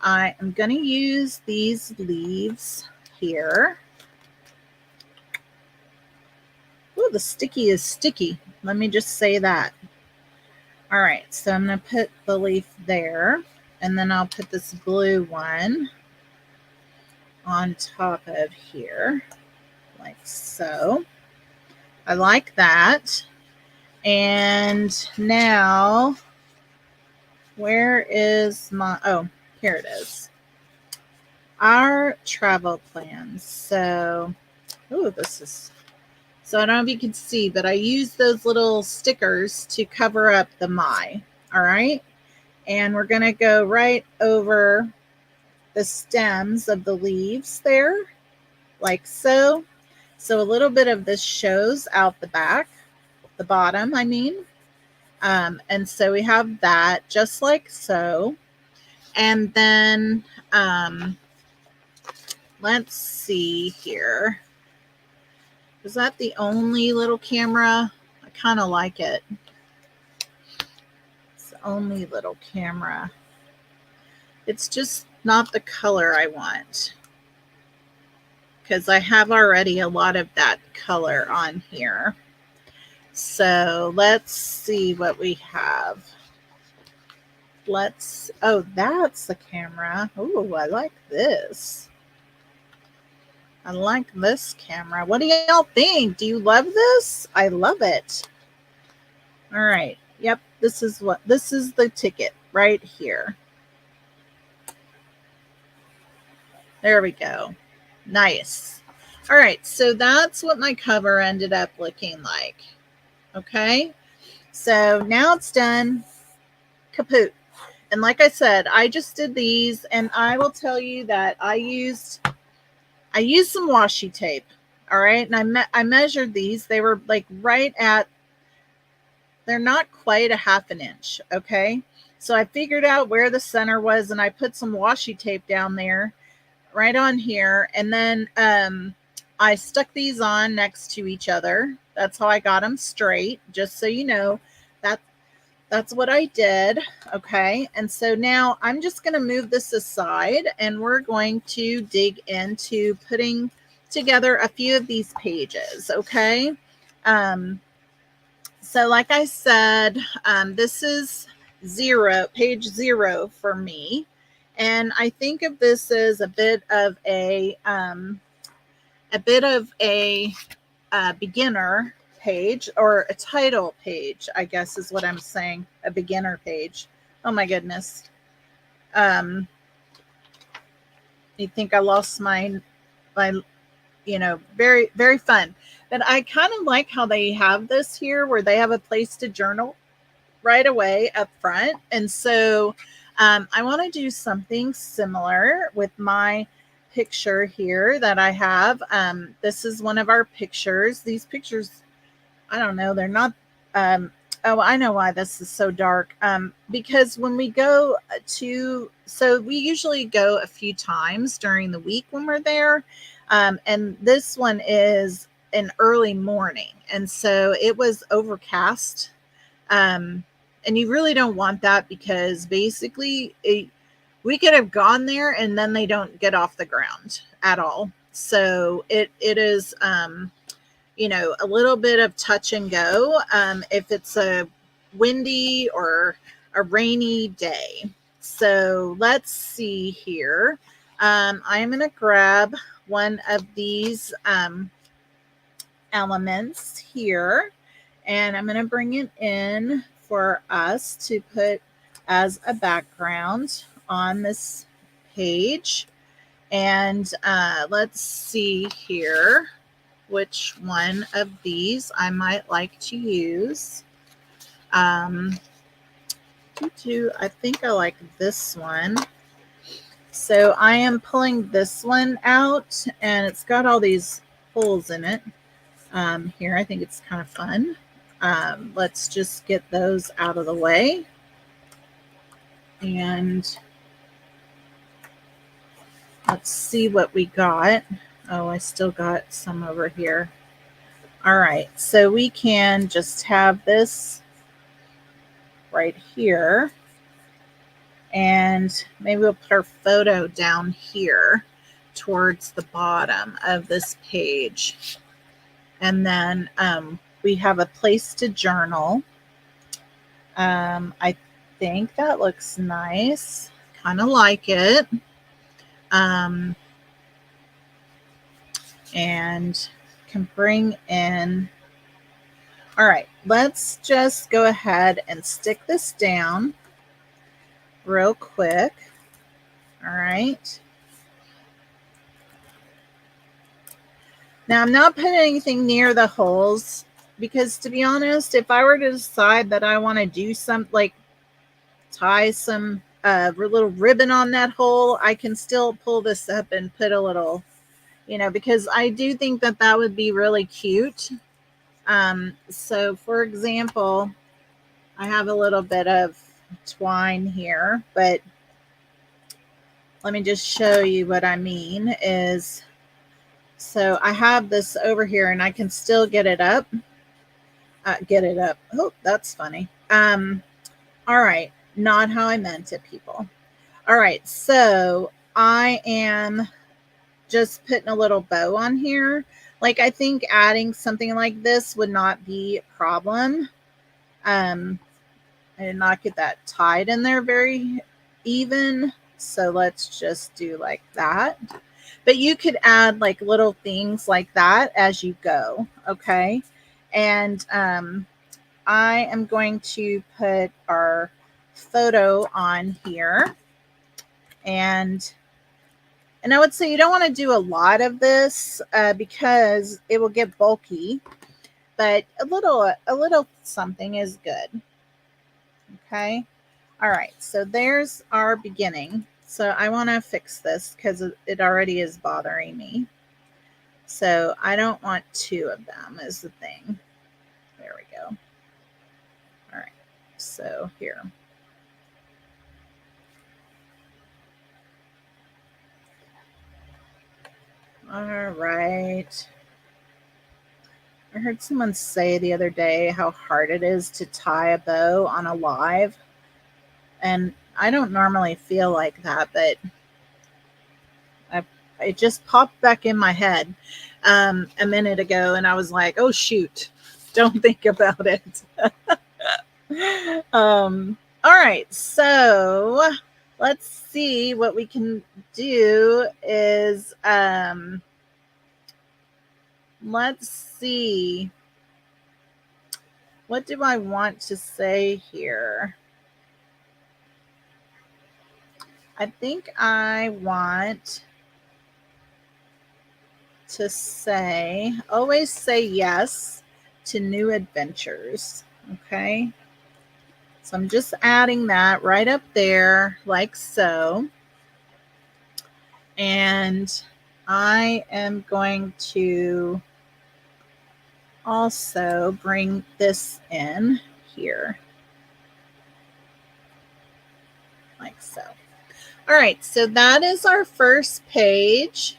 I am going to use these leaves here. Oh, the sticky is sticky. Let me just say that. All right. So I'm going to put the leaf there, and then I'll put this blue one on top of here like so. I like that. And now, where is my, oh, here it is. Our travel plans. So, oh, this is, so I don't know if you can see, but I use those little stickers to cover up the my. All right. And we're going to go right over the stems of the leaves there, like so. So a little bit of this shows out the back, the bottom, I mean. And so we have that just like so. And then let's see here. Is that the only little camera? I kind of like it. It's the only little camera. It's just not the color I want, because I have already a lot of that color on here. So let's see what we have. Oh, that's the camera. Oh, I like this. I like this camera. What do y'all think? Do you love this? I love it. All right. Yep. This is the ticket right here. There we go. Nice. All right. So that's what my cover ended up looking like. Okay. So now it's done. Kaput. And like I said, I just did these, and I will tell you that I used some washi tape. All right. And I measured these. They were like right at they're not quite a half an inch. Okay. So I figured out where the center was, and I put some washi tape down there right on here. And then I stuck these on next to each other. That's how I got them straight, just so you know. That that's what I did. Okay. And so now I'm just going to move this aside, and we're going to dig into putting together a few of these pages. Okay. So like I said, this is page 0 for me. And I think of this as a bit of a beginner page, or a title page, I guess is what I'm saying. A beginner page. Oh my goodness. You think I lost my, very, very fun. But I kind of like how they have this here, where they have a place to journal right away up front. And so I want to do something similar with my picture here that I have. This is one of our pictures. These pictures, I don't know, they're not, oh, I know why this is so dark. Because when we go so we usually go a few times during the week when we're there. And this one is an early morning. And so it was overcast. And you really don't want that, because basically we could have gone there and then they don't get off the ground at all. So it is, a little bit of touch and go if it's a windy or a rainy day. So let's see here. I'm going to grab one of these elements here, and I'm going to bring it in for us to put as a background on this page. And let's see here which one of these I might like to use. I think I like this one. So I am pulling this one out, and it's got all these holes in it. Here, I think it's kind of fun. Let's just get those out of the way. And let's see what we got. Oh, I still got some over here. All right, so we can just have this right here. And maybe we'll put our photo down here towards the bottom of this page. And then we have a place to journal. I think that looks nice. Kind of like it. And can bring in. All right, let's just go ahead and stick this down real quick. All right. Now I'm not putting anything near the holes, because to be honest, if I were to decide that I want to do something like tie some little ribbon on that hole, I can still pull this up and put a little, because I do think that that would be really cute. So for example, I have a little bit of twine here, but let me just show you what I mean is, so I have this over here and I can still get it up. Oh, that's funny. All right. Not how I meant it, people. All right. So I am just putting a little bow on here. Like, I think adding something like this would not be a problem. I did not get that tied in there very even. So let's just do like that. But you could add like little things like that as you go. Okay. And I am going to put our photo on here. And I would say you don't want to do a lot of this because it will get bulky, but a little something is good. Okay. All right. So there's our beginning. So I want to fix this because it already is bothering me. So I don't want two of them is the thing. There we go. So here. All right. I heard someone say the other day how hard it is to tie a bow on a live. And I don't normally feel like that, but it just popped back in my head a minute ago, and I was like, oh, shoot, don't think about it. All right, so let's see what we can do is, let's see. What do I want to say here? I think I want to say, always say yes to new adventures. Okay. So I'm just adding that right up there like so. And I am going to also bring this in here like so. All right, so that is our first page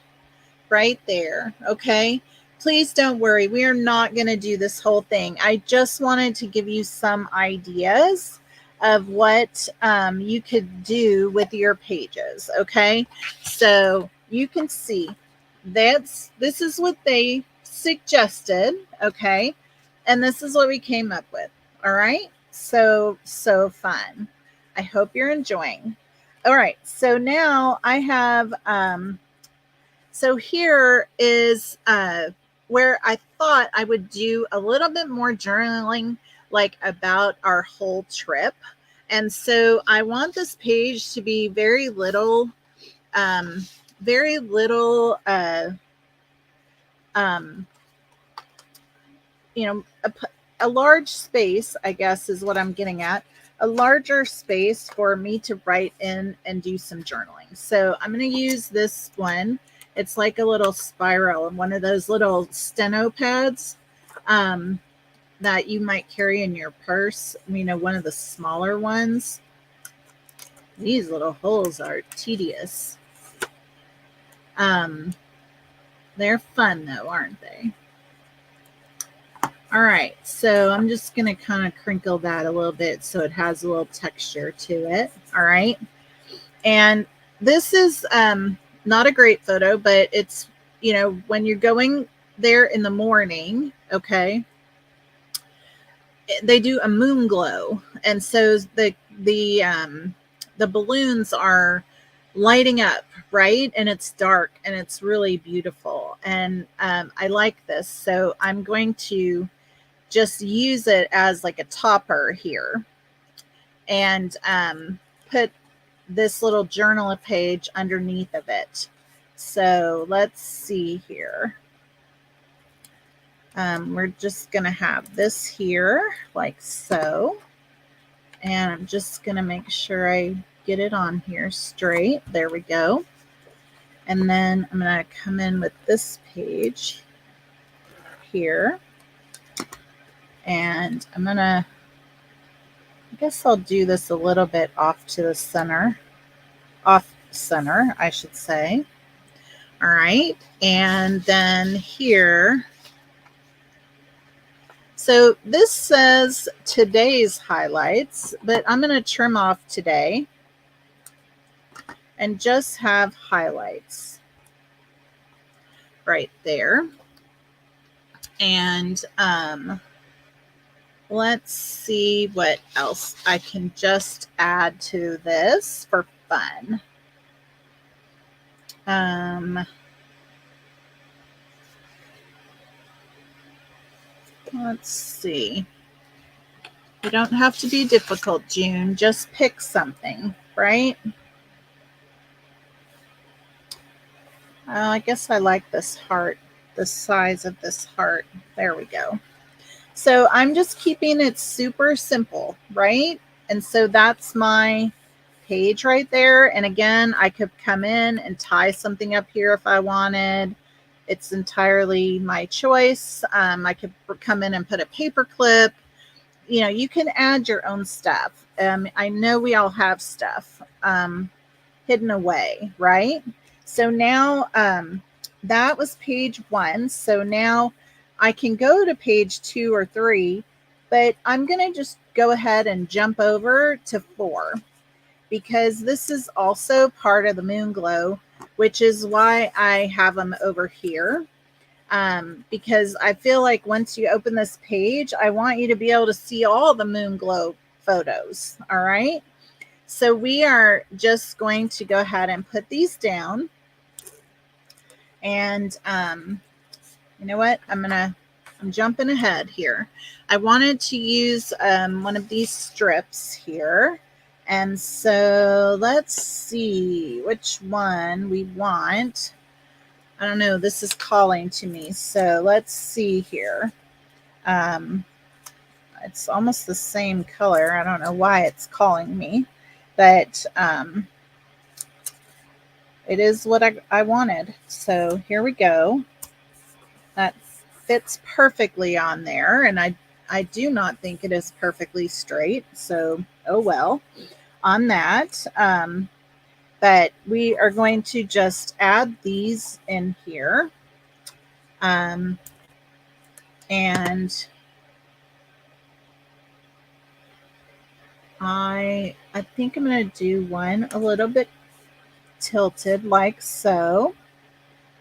right there. Okay, please don't worry, we are not going to do this whole thing. I just wanted to give you some ideas of what you could do with your pages. Okay, so you can see this is what they suggested. Okay, and this is what we came up with. All right, so fun. I hope you're enjoying. All right, so now I have so here is where I thought I would do a little bit more journaling, like about our whole trip. And so I want this page to be very little, very little, you know, a large space, I guess is what I'm getting at, a larger space for me to write in and do some journaling. So I'm going to use this one. It's like a little spiral and one of those little steno pads that you might carry in your purse. You know, one of the smaller ones. These little holes are tedious. They're fun though, aren't they? All right, so I'm just going to kind of crinkle that a little bit so it has a little texture to it. All right, and this is not a great photo, but it's, you know, when you're going there in the morning, okay, they do a moon glow, and so the balloons are lighting up, right? And it's dark and it's really beautiful, and I like this, so I'm going to just use it as like a topper here and put this little journal page underneath of it. So let's see here. We're just going to have this here like so. And I'm just going to make sure I get it on here straight. There we go. And then I'm going to come in with this page here. And I'm going to, I guess I'll do this a little bit off to the center. Off center, I should say. All right. And then here, so this says today's highlights, but I'm going to trim off today and just have highlights right there. And let's see what else I can just add to this for fun. Let's see. You don't have to be difficult, June. Just pick something, right? I guess I like this heart, the size of this heart. There we go. So I'm just keeping it super simple, right? And so that's my page right there. And again, I could come in and tie something up here if I wanted. It's entirely my choice. I could come in and put a paper clip. you know, you can add your own stuff. I know we all have stuff hidden away, right? So now that was page 1. So now I can go to page 2 or 3, but I'm going to just go ahead and jump over to 4 because this is also part of the moon glow, which is why I have them over here. Because I feel like once you open this page, I want you to be able to see all the moon glow photos. All right. So we are just going to go ahead and put these down. And you know what? I'm jumping ahead here. I wanted to use one of these strips here. And so let's see which one we want. I don't know. This is calling to me. So let's see here. It's almost the same color. I don't know why it's calling me, but it is what I wanted. So here we go. That fits perfectly on there. And I do not think it is perfectly straight. So, oh well, on that. But we are going to just add these in here. And I think I'm going to do one a little bit tilted like so.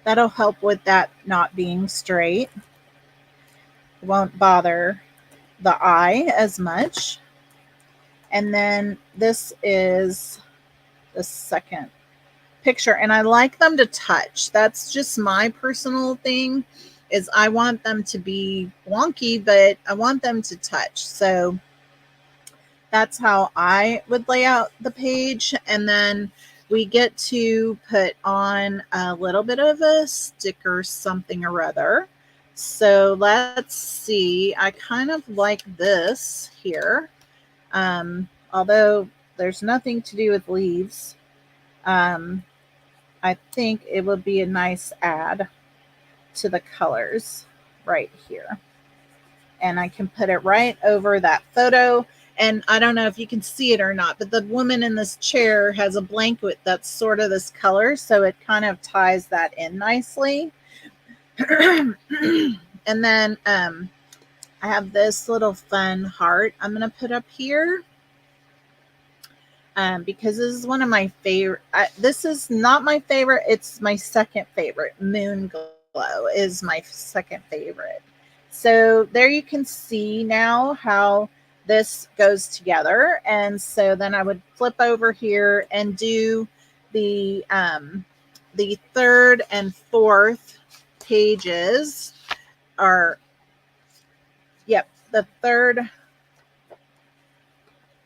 That'll help with that not being straight. It won't bother the eye as much. And then this is the second picture, and I like them to touch. That's just my personal thing, is I want them to be wonky, but I want them to touch. So that's how I would lay out the page. And then we get to put on a little bit of a sticker, something or other. So let's see. I kind of like this here. Although there's nothing to do with leaves. I think it would be a nice add to the colors right here. And I can put it right over that photo. And I don't know if you can see it or not, but the woman in this chair has a blanket that's sort of this color. So it kind of ties that in nicely. And then I have this little fun heart I'm going to put up here. Because this is one of my favorite. This is not my favorite. It's my second favorite. Moon Glow is my second favorite. So there you can see now how this goes together. And so then I would flip over here and do the third and fourth pages are, yep, the third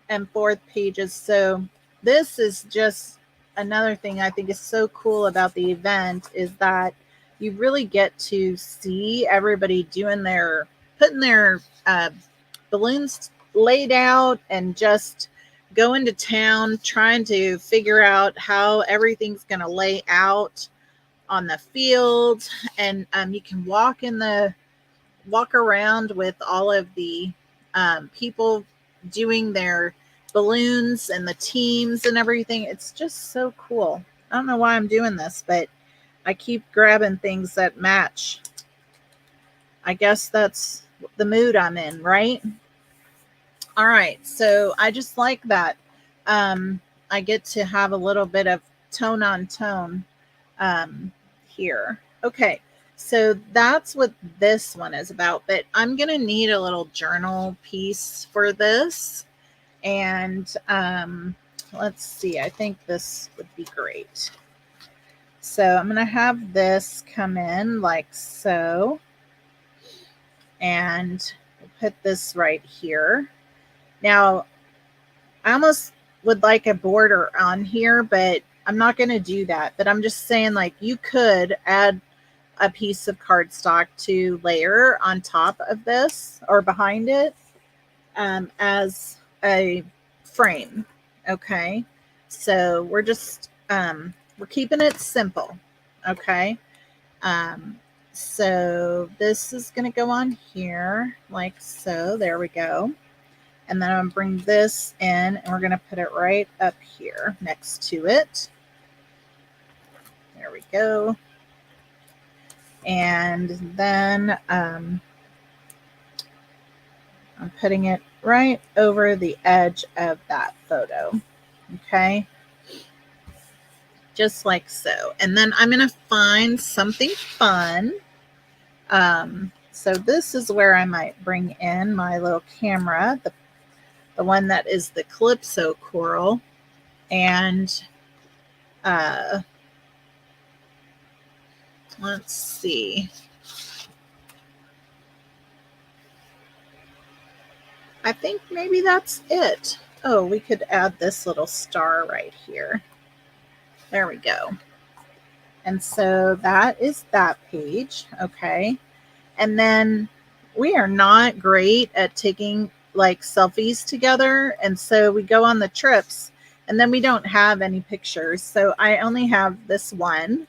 and fourth pages. So this is just another thing I think is so cool about the event, is that you really get to see everybody putting their balloons laid out and just going to town, trying to figure out how everything's going to lay out on the field. And you can walk around with all of the people doing their balloons and the teams and everything. It's just so cool. I don't know why I'm doing this, but I keep grabbing things that match. I guess that's the mood I'm in, right? All right. So I just like that. I get to have a little bit of tone on tone here. Okay. So that's what this one is about, but I'm going to need a little journal piece for this. And let's see, I think this would be great. So I'm going to have this come in like so. And we'll put this right here. Now, I almost would like a border on here, but I'm not going to do that. But I'm just saying, like, you could add a piece of cardstock to layer on top of this or behind it as a frame. Okay. So we're just, we're keeping it simple. Okay. So this is going to go on here like so. There we go. And then I'm going to bring this in and we're going to put it right up here next to it. There we go. And then I'm putting it right over the edge of that photo. Okay. Just like so. And then I'm going to find something fun. So this is where I might bring in my little camera, the one that is the Calypso coral. And let's see. I think maybe that's it. Oh, we could add this little star right here. There we go. And so that is that page. Okay. And then we are not great at taking like selfies together. And so we go on the trips and then we don't have any pictures. So I only have this one,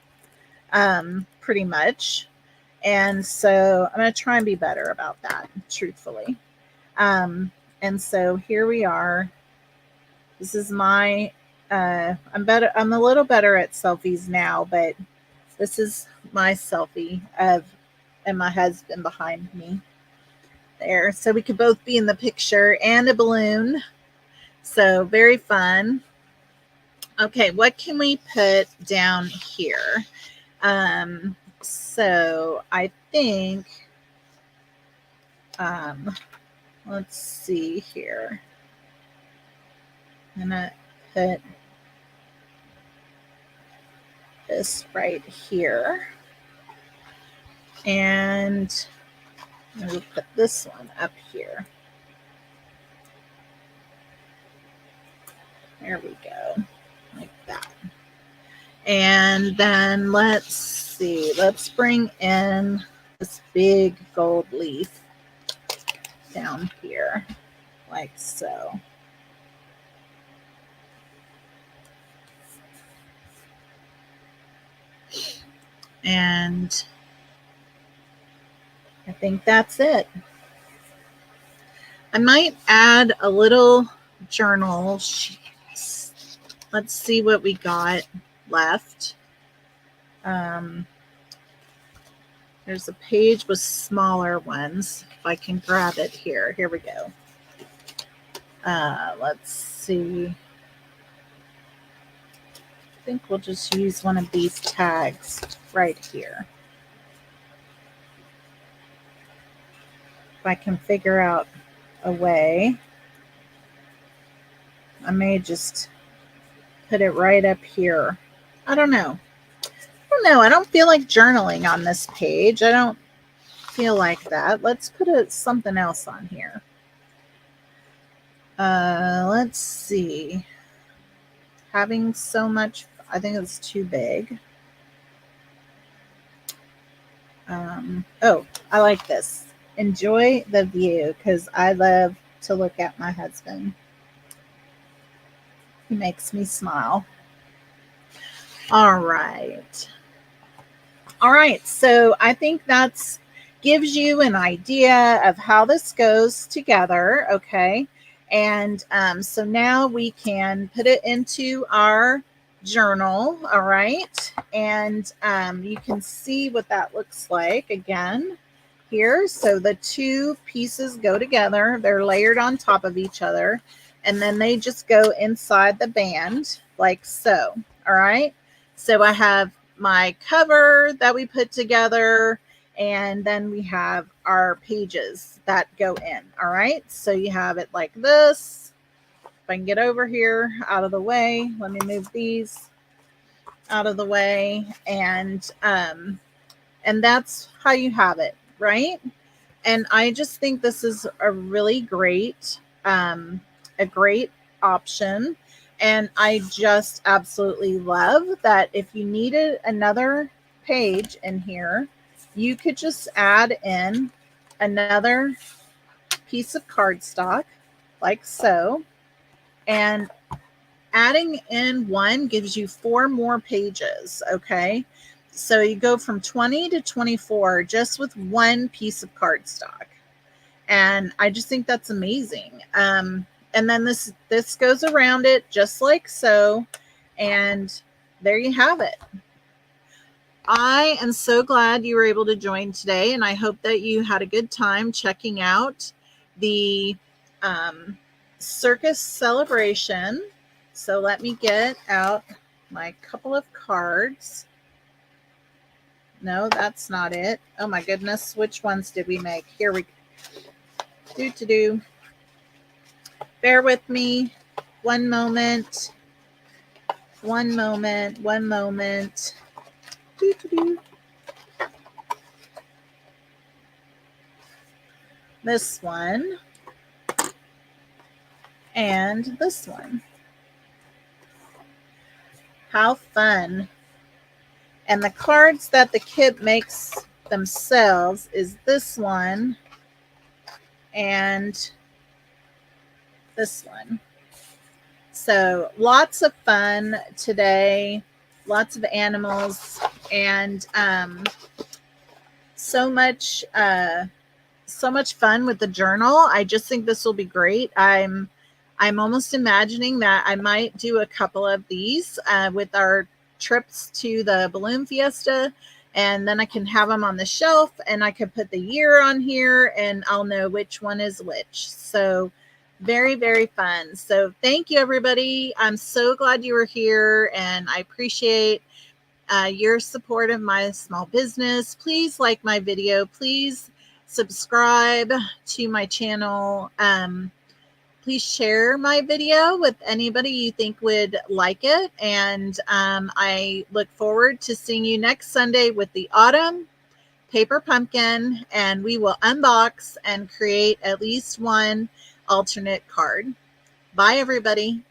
pretty much. And so I'm going to try and be better about that, truthfully. And so here we are. This is my, I'm a little better at selfies now, but this is my selfie of, and my husband behind me there. So we could both be in the picture and a balloon. So very fun. Okay, what can we put down here? So I think, let's see here. I'm gonna put this right here. And we'll put this one up here. There we go, like that. And then let's see, let's bring in this big gold leaf down here, like so. And I think that's it. I might add a little journal. Let's see what we got left. There's a page with smaller ones. If I can grab it here. Here we go. Let's see. I think we'll just use one of these tags right here. If I can figure out a way, I may just put it right up here. I don't know. I don't feel like journaling on this page. I don't feel like that. Let's put something else on here. Let's see. Having so much, I think it's too big. Oh, I like this. Enjoy the view, because I love to look at my husband. He makes me smile. All right. All right, so I think that's gives you an idea of how this goes together, okay? And so now we can put it into our journal, all right? And you can see what that looks like again here. So the two pieces go together. They're layered on top of each other, and then they just go inside the band like so, all right? So I have my cover that we put together, and then we have our pages that go in. All right, so you have it like this. If I can get over here out of the way, let me move these out of the way, and that's how you have it, right? And I just think this is a really great option. And I just absolutely love that if you needed another page in here, you could just add in another piece of cardstock like so. And adding in one gives you 4 more pages, okay? So you go from 20 to 24 just with one piece of cardstock. And I just think that's amazing. And then this goes around it just like so. And there you have it. I am so glad you were able to join today, and I hope that you had a good time checking out the circus celebration. So let me get out my couple of cards. No, that's not it. Oh my goodness, which ones did we make? Here we do. Bear with me. One moment. One moment. One moment. This one and this one. How fun. And the cards that the kit makes themselves is this one and this one. So lots of fun today, lots of animals, and so much fun with the journal. I just think this will be great. I'm almost imagining that I might do a couple of these with our trips to the balloon fiesta, and then I can have them on the shelf, and I can put the year on here, and I'll know which one is which. So very, very fun. So thank you, everybody. I'm so glad you were here, and I appreciate your support of my small business. Please like my video. Please subscribe to my channel. Please share my video with anybody you think would like it. And I look forward to seeing you next Sunday with the autumn paper pumpkin, and we will unbox and create at least one alternate card. Bye, everybody.